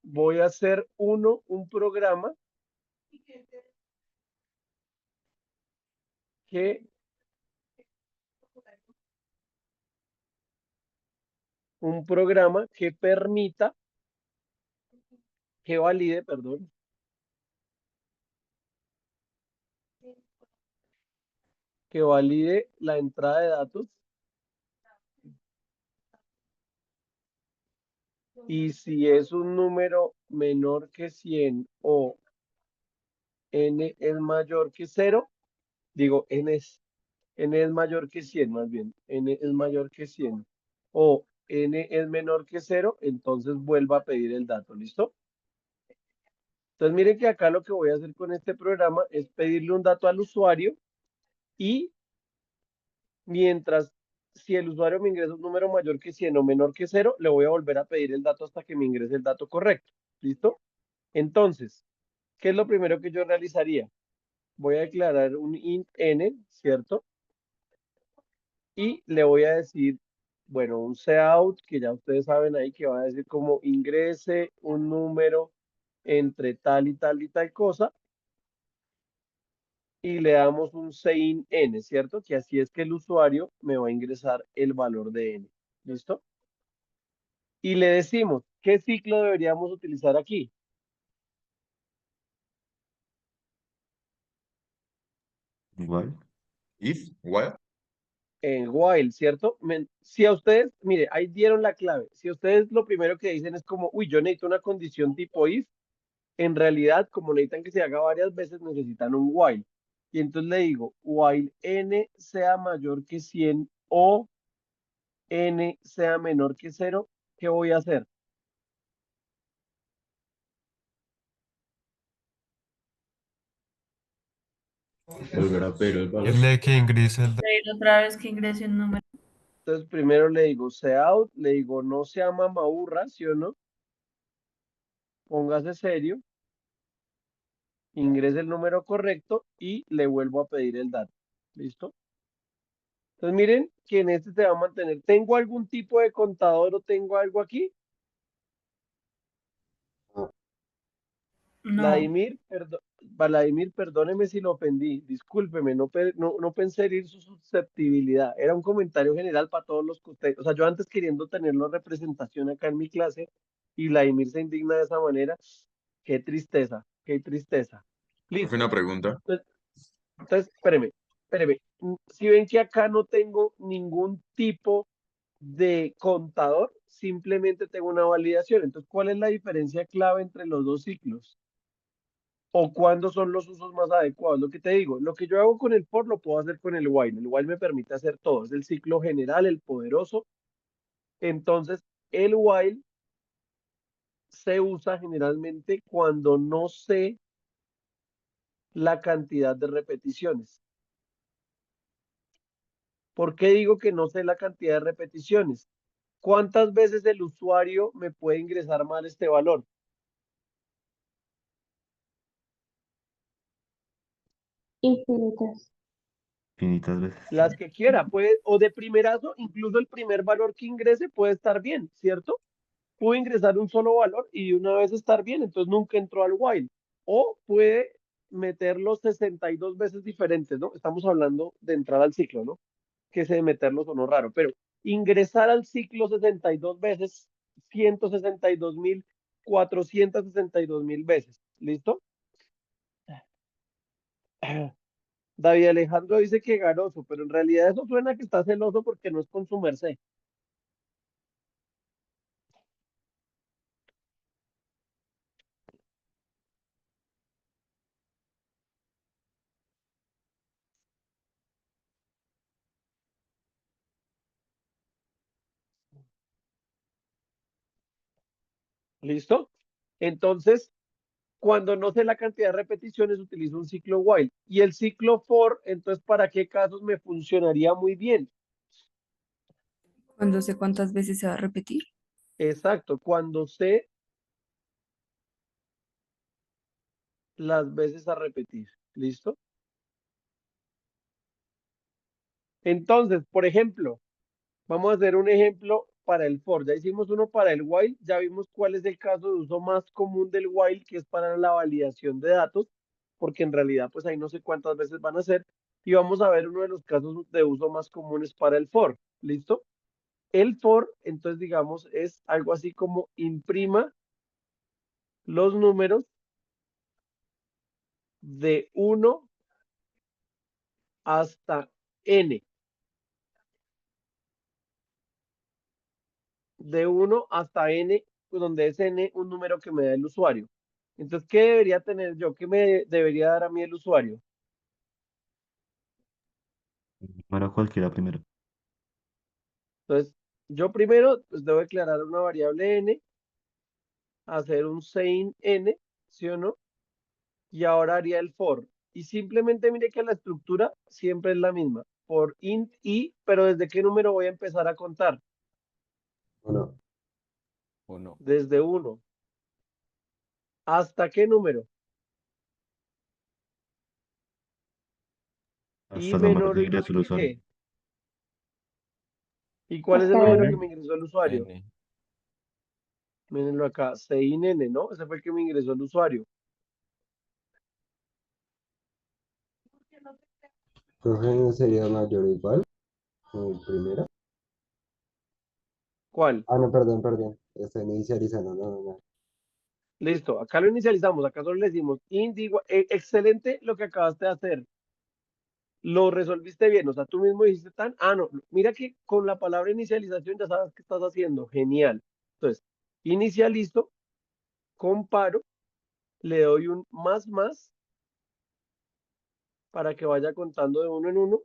A: Voy a hacer un programa que un programa que permita, que valide, perdón, que valide la entrada de datos y si es un número menor que 100 o n es mayor que 0, digo n es mayor que 100 más bien, n es mayor que 100 o n es menor que 0, entonces vuelva a pedir el dato, ¿listo? Entonces miren que acá lo que voy a hacer con este programa es pedirle un dato al usuario y mientras, si el usuario me ingresa un número mayor que 100 o menor que 0, le voy a volver a pedir el dato hasta que me ingrese el dato correcto. ¿Listo? Entonces, ¿qué es lo primero que yo realizaría? Voy a declarar un int n, ¿cierto? Y le voy a decir, bueno, un cout, que ya ustedes saben ahí que va a decir como ingrese un número entre tal y tal y tal cosa. Y le damos un sein n, ¿cierto? Que así es que el usuario me va a ingresar el valor de n. ¿Listo? Y le decimos, ¿qué ciclo deberíamos utilizar aquí?
H: Igual.
G: If, while.
A: En while, ¿cierto? Si a ustedes, mire, ahí dieron la clave. Si ustedes lo primero que dicen es como, uy, yo necesito una condición tipo if, en realidad, como necesitan que se haga varias veces, necesitan un while. Y entonces le digo, while n sea mayor que 100 o n sea menor que 0, ¿qué voy a hacer?
G: Volver a pedir el valor.
M: Dile que ingrese el
L: Pedir otra vez que ingrese un número.
A: Entonces primero le digo cout, le digo no sea mamaburra, ¿sí o no? Póngase serio, ingrese el número correcto y le vuelvo a pedir el dato. ¿Listo? Entonces miren que en este se va a mantener. ¿Tengo algún tipo de contador o tengo algo aquí?
L: No.
A: Vladimir, perdóneme si lo ofendí, discúlpeme, no pensé herir su susceptibilidad. Era un comentario general para todos los que ustedes, o sea, yo antes queriendo tenerlo representación acá en mi clase y Vladimir se indigna de esa manera, qué tristeza, qué tristeza.
G: Profe, una
A: Listo.
G: pregunta.
A: Entonces, espéreme. Si ven que acá no tengo ningún tipo de contador, simplemente tengo una validación. Entonces, ¿cuál es la diferencia clave entre los dos ciclos? ¿O cuándo son los usos más adecuados? Lo que te digo, lo que yo hago con el for lo puedo hacer con el while. El while me permite hacer todo. Es el ciclo general, el poderoso. Entonces, el while se usa generalmente cuando no sé la cantidad de repeticiones. ¿Por qué digo que no sé la cantidad de repeticiones? ¿Cuántas veces el usuario me puede ingresar mal este valor?
L: Infinitas.
H: Infinitas veces.
A: Las que quiera, puede, o de primerazo, incluso el primer valor que ingrese puede estar bien, ¿cierto? Puede ingresar un solo valor y de una vez estar bien, entonces nunca entró al while. O puede meterlos 62 veces diferentes, ¿no? Estamos hablando de entrar al ciclo, ¿no? Que ese de meterlos sonó raro, pero ingresar al ciclo 62 veces, 162.462.000 veces. ¿Listo? David Alejandro dice que garoso, pero en realidad eso suena que está celoso porque no es con su merced. ¿Listo? Entonces, cuando no sé la cantidad de repeticiones, utilizo un ciclo while. Y el ciclo for, entonces, ¿para qué casos me funcionaría muy bien?
F: Cuando sé cuántas veces se va a repetir.
A: Exacto, cuando sé las veces a repetir. ¿Listo? Entonces, por ejemplo, vamos a hacer un ejemplo para el for. Ya hicimos uno para el while, ya vimos cuál es el caso de uso más común del while, que es para la validación de datos, porque en realidad pues ahí no sé cuántas veces van a ser. Y vamos a ver uno de los casos de uso más comunes para el for. ¿Listo? El for, entonces digamos, es algo así como imprima los números de 1 hasta n. De 1 hasta n, donde es n un número que me da el usuario. Entonces, ¿qué debería tener yo? ¿Qué me debería dar a mí el usuario?
H: Número cualquiera primero.
A: Entonces, yo primero pues, debo declarar una variable n, hacer un sein n, ¿sí o no? Y ahora haría el for. Y simplemente mire que la estructura siempre es la misma. For int i, pero ¿desde qué número voy a empezar a contar?
T: Uno. Uno.
A: Desde 1. ¿Hasta qué número? Y
H: Hasta el número
A: menor
H: que
A: o igual
H: ingrese el
A: que
H: usuario.
A: qué. ¿Y cuál es el
P: Hasta
A: número que
P: N.
A: me ingresó el usuario?
T: N.
A: Mírenlo acá, sein n, ¿no? Ese fue el que me ingresó el usuario.
T: Profe, ¿no sería mayor o igual? Primero.
A: ¿Cuál?
T: Ah, no, perdón. Está inicializando, no.
A: Listo, acá lo inicializamos, acá solo le decimos int igual, excelente lo que acabaste de hacer. Lo resolviste bien, o sea, tú mismo dijiste no, mira que con la palabra inicialización ya sabes qué estás haciendo, genial. Entonces, inicializo, comparo, le doy un más para que vaya contando de uno en uno.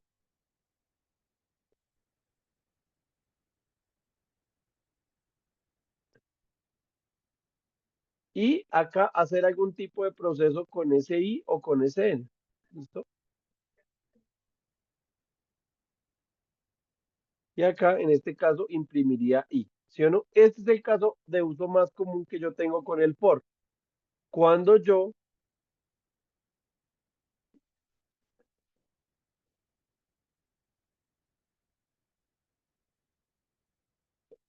A: Y acá hacer algún tipo de proceso con ese i o con ese n. ¿Listo? Y acá, en este caso, imprimiría i. ¿Sí o no? Este es el caso de uso más común que yo tengo con el for. Cuando yo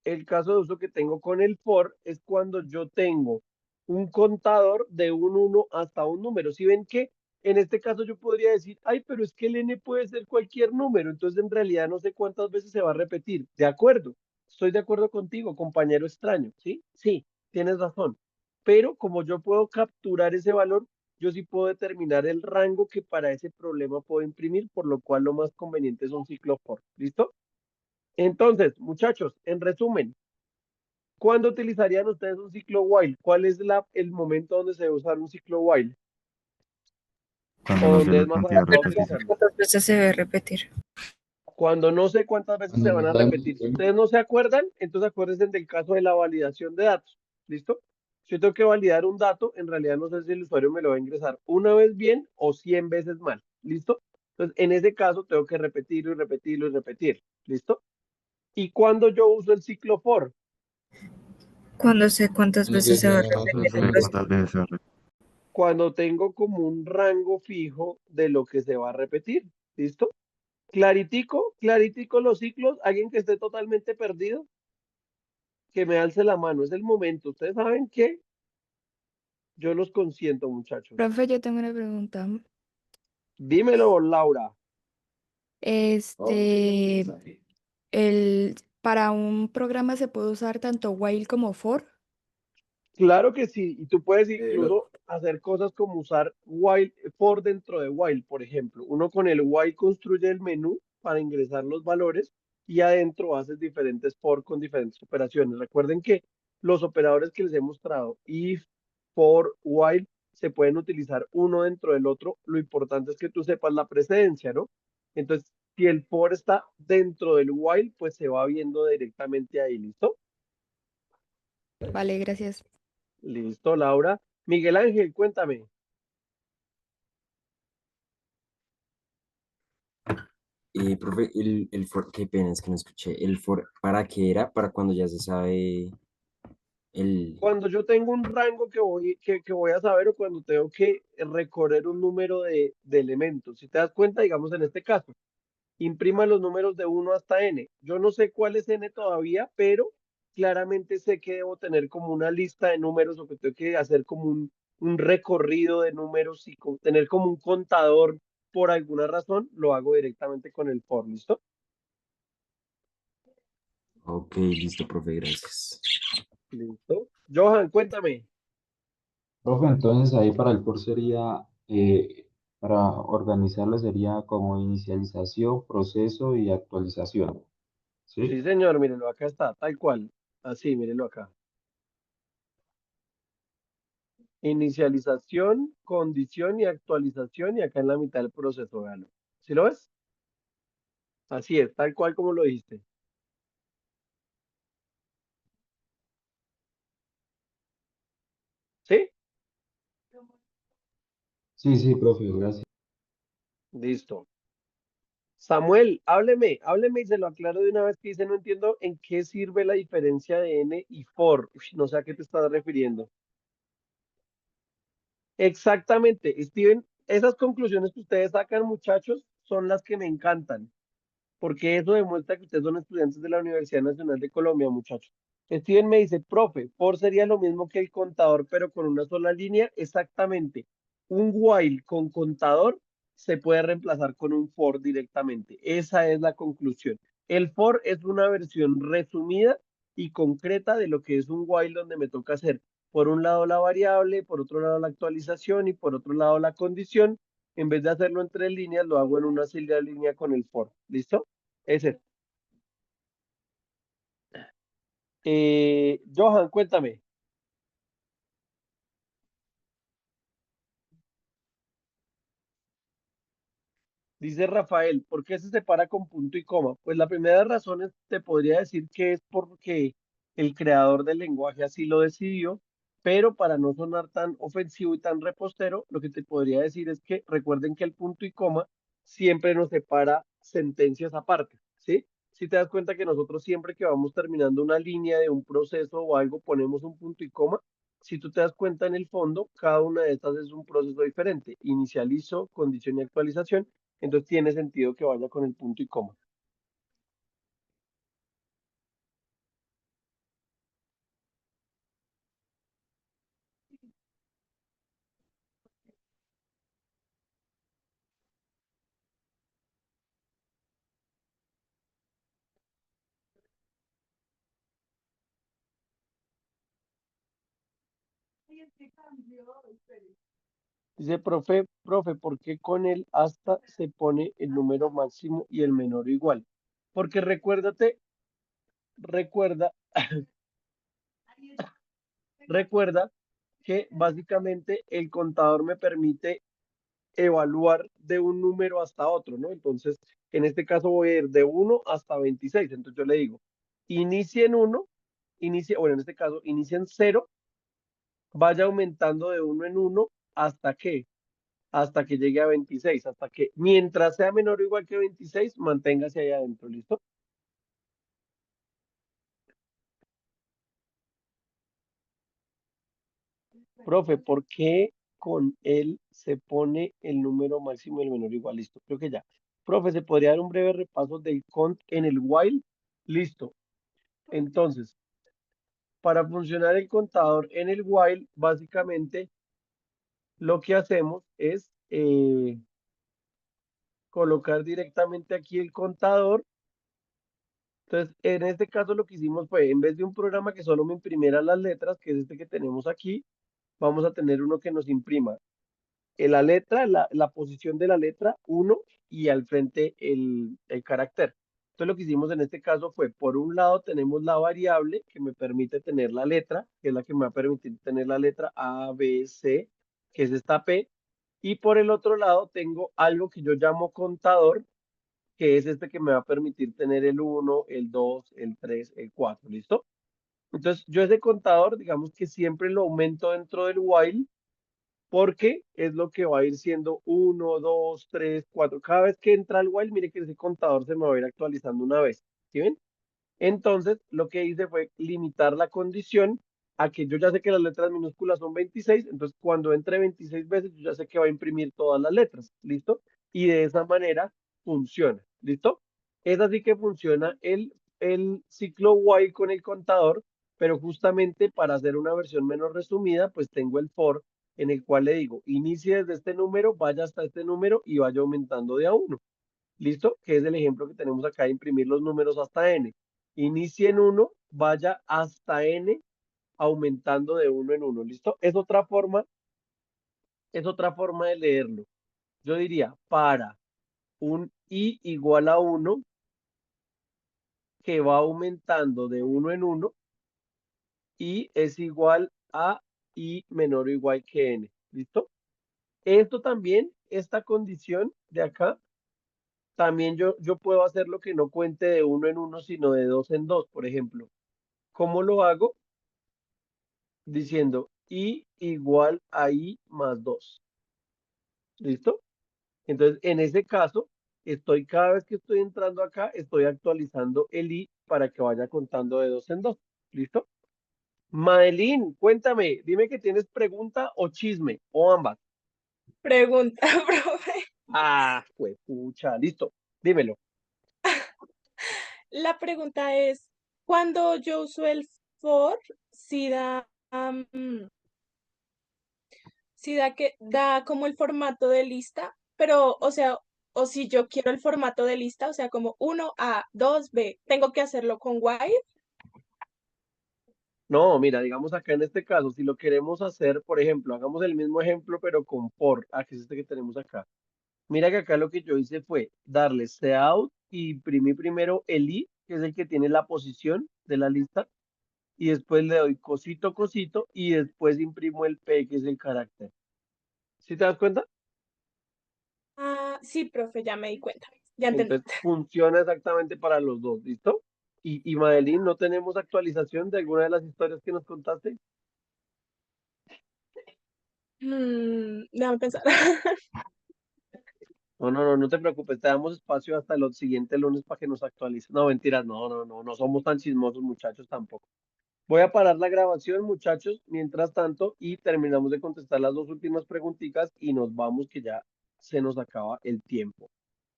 A: el caso de uso que tengo con el for es cuando yo tengo un contador de un 1 hasta un número. Si ven que en este caso yo podría decir, ay, pero es que el n puede ser cualquier número, entonces en realidad no sé cuántas veces se va a repetir. De acuerdo, estoy de acuerdo contigo, compañero extraño, ¿sí? Sí, tienes razón. Pero como yo puedo capturar ese valor, yo sí puedo determinar el rango que para ese problema puedo imprimir, por lo cual lo más conveniente es un ciclo for. ¿Listo? Entonces, muchachos, en resumen, ¿cuándo utilizarían ustedes un ciclo while? ¿Cuál es el momento donde se debe usar un ciclo while?
H: Cuando
A: ¿O
H: no sé
A: donde
H: la
A: es más
H: cantidad
A: adecuado
H: repetida.
A: utilizarlo?
B: ¿Cuántas veces se debe repetir?
A: Cuando no sé cuántas veces se van a repetir. Si ustedes no se acuerdan, entonces acuérdense del caso de la validación de datos. ¿Listo? Si yo tengo que validar un dato, en realidad no sé si el usuario me lo va a ingresar una vez bien o 100 veces mal. ¿Listo? Entonces, en ese caso, tengo que repetirlo y repetirlo y repetir. ¿Listo? ¿Y cuando yo uso el ciclo for?
B: Cuando sé cuántas veces se va a repetir el proceso.
H: ¿Cuántas veces se repite?
A: Cuando tengo como un rango fijo de lo que se va a repetir. ¿Listo? Claritico los ciclos. Alguien que esté totalmente perdido, que me alce la mano. Es el momento. Ustedes saben que yo los consiento, muchachos.
U: Profe, yo tengo una pregunta.
A: Dímelo, Laura.
U: Este, para un programa se puede usar tanto while como for.
A: Claro que sí, y tú puedes
T: Lo-
A: incluso hacer cosas como usar while for dentro de while, por ejemplo. Uno con el while construye el menú para ingresar los valores y adentro haces diferentes for con diferentes operaciones. Recuerden que los operadores que les he mostrado, if, for, while, se pueden utilizar uno dentro del otro. Lo importante es que tú sepas la precedencia, ¿no? Entonces, si el for está dentro del while, pues se va viendo directamente ahí, ¿listo?
U: Vale, gracias.
A: Listo, Laura. Miguel Ángel, cuéntame.
S: Profe, el for, qué pena, es que no escuché. ¿El for para qué era? Para cuando ya se sabe el...
A: Cuando yo tengo un rango que voy a saber o cuando tengo que recorrer un número de elementos. Si te das cuenta, digamos en este caso, imprima los números de 1 hasta n. Yo no sé cuál es n todavía, pero claramente sé que debo tener como una lista de números o que tengo que hacer como un recorrido de números y tener como un contador por alguna razón, lo hago directamente con el for, ¿listo?
S: Ok, listo, profe, gracias.
A: Listo. Johan, cuéntame.
R: Profe, entonces ahí para el for sería, para organizarlo sería como inicialización, proceso y actualización.
A: Sí,
R: ¿Sí?
A: señor, mírelo, acá está, tal cual. Así, mírelo acá. Inicialización, condición y actualización, y acá en la mitad del proceso, gano. ¿Sí lo ves? Así es, tal cual como lo dijiste. ¿Sí?
R: Sí, sí, profe, gracias.
A: Listo. Samuel, hábleme y se lo aclaro de una vez que dice, no entiendo en qué sirve la diferencia de n y for. Ush, no sé a qué te estás refiriendo. Exactamente, Steven, esas conclusiones que ustedes sacan, muchachos, son las que me encantan, porque eso demuestra que ustedes son estudiantes de la Universidad Nacional de Colombia, muchachos. Steven me dice, profe, for sería lo mismo que el contador, pero con una sola línea. Exactamente. Un while con contador se puede reemplazar con un for directamente. Esa es la conclusión. El for es una versión resumida y concreta de lo que es un while, donde me toca hacer por un lado la variable, por otro lado la actualización y por otro lado la condición. En vez de hacerlo en 3 líneas, lo hago en una sola línea con el for. ¿Listo? Ese. Johan, cuéntame. Dice Rafael, ¿por qué se separa con punto y coma? Pues la primera razón es, te podría decir que es porque el creador del lenguaje así lo decidió, pero para no sonar tan ofensivo y tan repostero, lo que te podría decir es que recuerden que el punto y coma siempre nos separa sentencias aparte, ¿sí? Si te das cuenta que nosotros siempre que vamos terminando una línea de un proceso o algo, ponemos un punto y coma. Si tú te das cuenta en el fondo, cada una de estas es un proceso diferente. Inicializo, condición y actualización. Entonces tiene sentido que vaya con el punto y coma. Dice, profe, ¿por qué con el hasta se pone el número máximo y el menor igual? Porque recuerda, recuerda que básicamente el contador me permite evaluar de un número hasta otro, ¿no? Entonces, en este caso voy a ir de 1 hasta 26. Entonces yo le digo, inicie en 1, bueno, en este caso, inicie en 0, vaya aumentando de 1 en 1 hasta que llegue a 26, hasta que mientras sea menor o igual que 26, manténgase ahí adentro, ¿listo? Profe, ¿por qué con él se pone el número máximo y el menor igual? Listo, creo que ya. Profe, ¿se podría dar un breve repaso del cont en el while? Listo. Entonces, para funcionar el contador en el while, básicamente lo que hacemos es colocar directamente aquí el contador. Entonces, en este caso lo que hicimos fue, en vez de un programa que solo me imprimiera las letras, que es este que tenemos aquí, vamos a tener uno que nos imprima la letra, la posición de la letra 1 y al frente el carácter. Entonces lo que hicimos en este caso fue, por un lado tenemos la variable que me permite tener la letra, que es la que me va a permitir tener la letra A, B, C, que es esta P, y por el otro lado tengo algo que yo llamo contador, que es este que me va a permitir tener el 1, el 2, el 3, el 4. ¿Listo? Entonces yo ese contador, digamos que siempre lo aumento dentro del while, porque es lo que va a ir siendo 1, 2, 3, 4. Cada vez que entra el while, mire que ese contador se me va a ir actualizando una vez. ¿Sí ven? Entonces, lo que hice fue limitar la condición a que yo ya sé que las letras minúsculas son 26. Entonces cuando entre 26 veces, yo ya sé que va a imprimir todas las letras. ¿Listo? Y de esa manera funciona. ¿Listo? Es así que funciona el ciclo while con el contador, pero justamente para hacer una versión menos resumida, pues tengo el for, en el cual le digo, inicie desde este número, vaya hasta este número y vaya aumentando de a 1. ¿Listo? Que es el ejemplo que tenemos acá de imprimir los números hasta n. inicie en 1, vaya hasta n, aumentando de 1 en 1, ¿listo? Es otra forma de leerlo. Yo diría, para un i igual a 1, que va aumentando de 1 en 1, y es igual a i menor o igual que n, ¿listo? Esto también, esta condición de acá, también yo puedo hacer lo que no cuente de 1 en 1, sino de 2 en 2, por ejemplo. ¿Cómo lo hago? Diciendo i igual a i más 2. ¿Listo? Entonces, en ese caso, cada vez que estoy entrando acá, estoy actualizando el i para que vaya contando de 2 en 2. ¿Listo? Madeline, cuéntame, dime que tienes pregunta o chisme, o ambas.
P: Pregunta, profe.
A: Ah, pues pucha, listo, dímelo.
P: La pregunta es, cuando yo uso el for, si da, que da como el formato de lista, pero, o sea, o si yo quiero el formato de lista, o sea, como 1A, 2B, ¿tengo que hacerlo con while?
A: No, mira, digamos acá en este caso, si lo queremos hacer, por ejemplo, hagamos el mismo ejemplo, pero con for, que es este que tenemos acá. Mira que acá lo que yo hice fue darle cout y imprimí primero el i, que es el que tiene la posición de la lista, y después le doy cosito, cosito, y después imprimo el p, que es el carácter. ¿Sí te das cuenta?
P: Ah, sí, profe, ya me di cuenta. Ya entendí.
A: Entonces funciona exactamente para los dos, ¿listo? Y Madeline, ¿no tenemos actualización de alguna de las historias que nos contaste?
P: Déjame pensar.
A: No te preocupes, te damos espacio hasta el siguiente lunes para que nos actualices. No, mentiras, no somos tan chismosos, muchachos, tampoco. Voy a parar la grabación, muchachos, mientras tanto, y terminamos de contestar las dos últimas preguntitas y nos vamos, que ya se nos acaba el tiempo.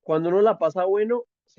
A: Cuando uno la pasa bueno,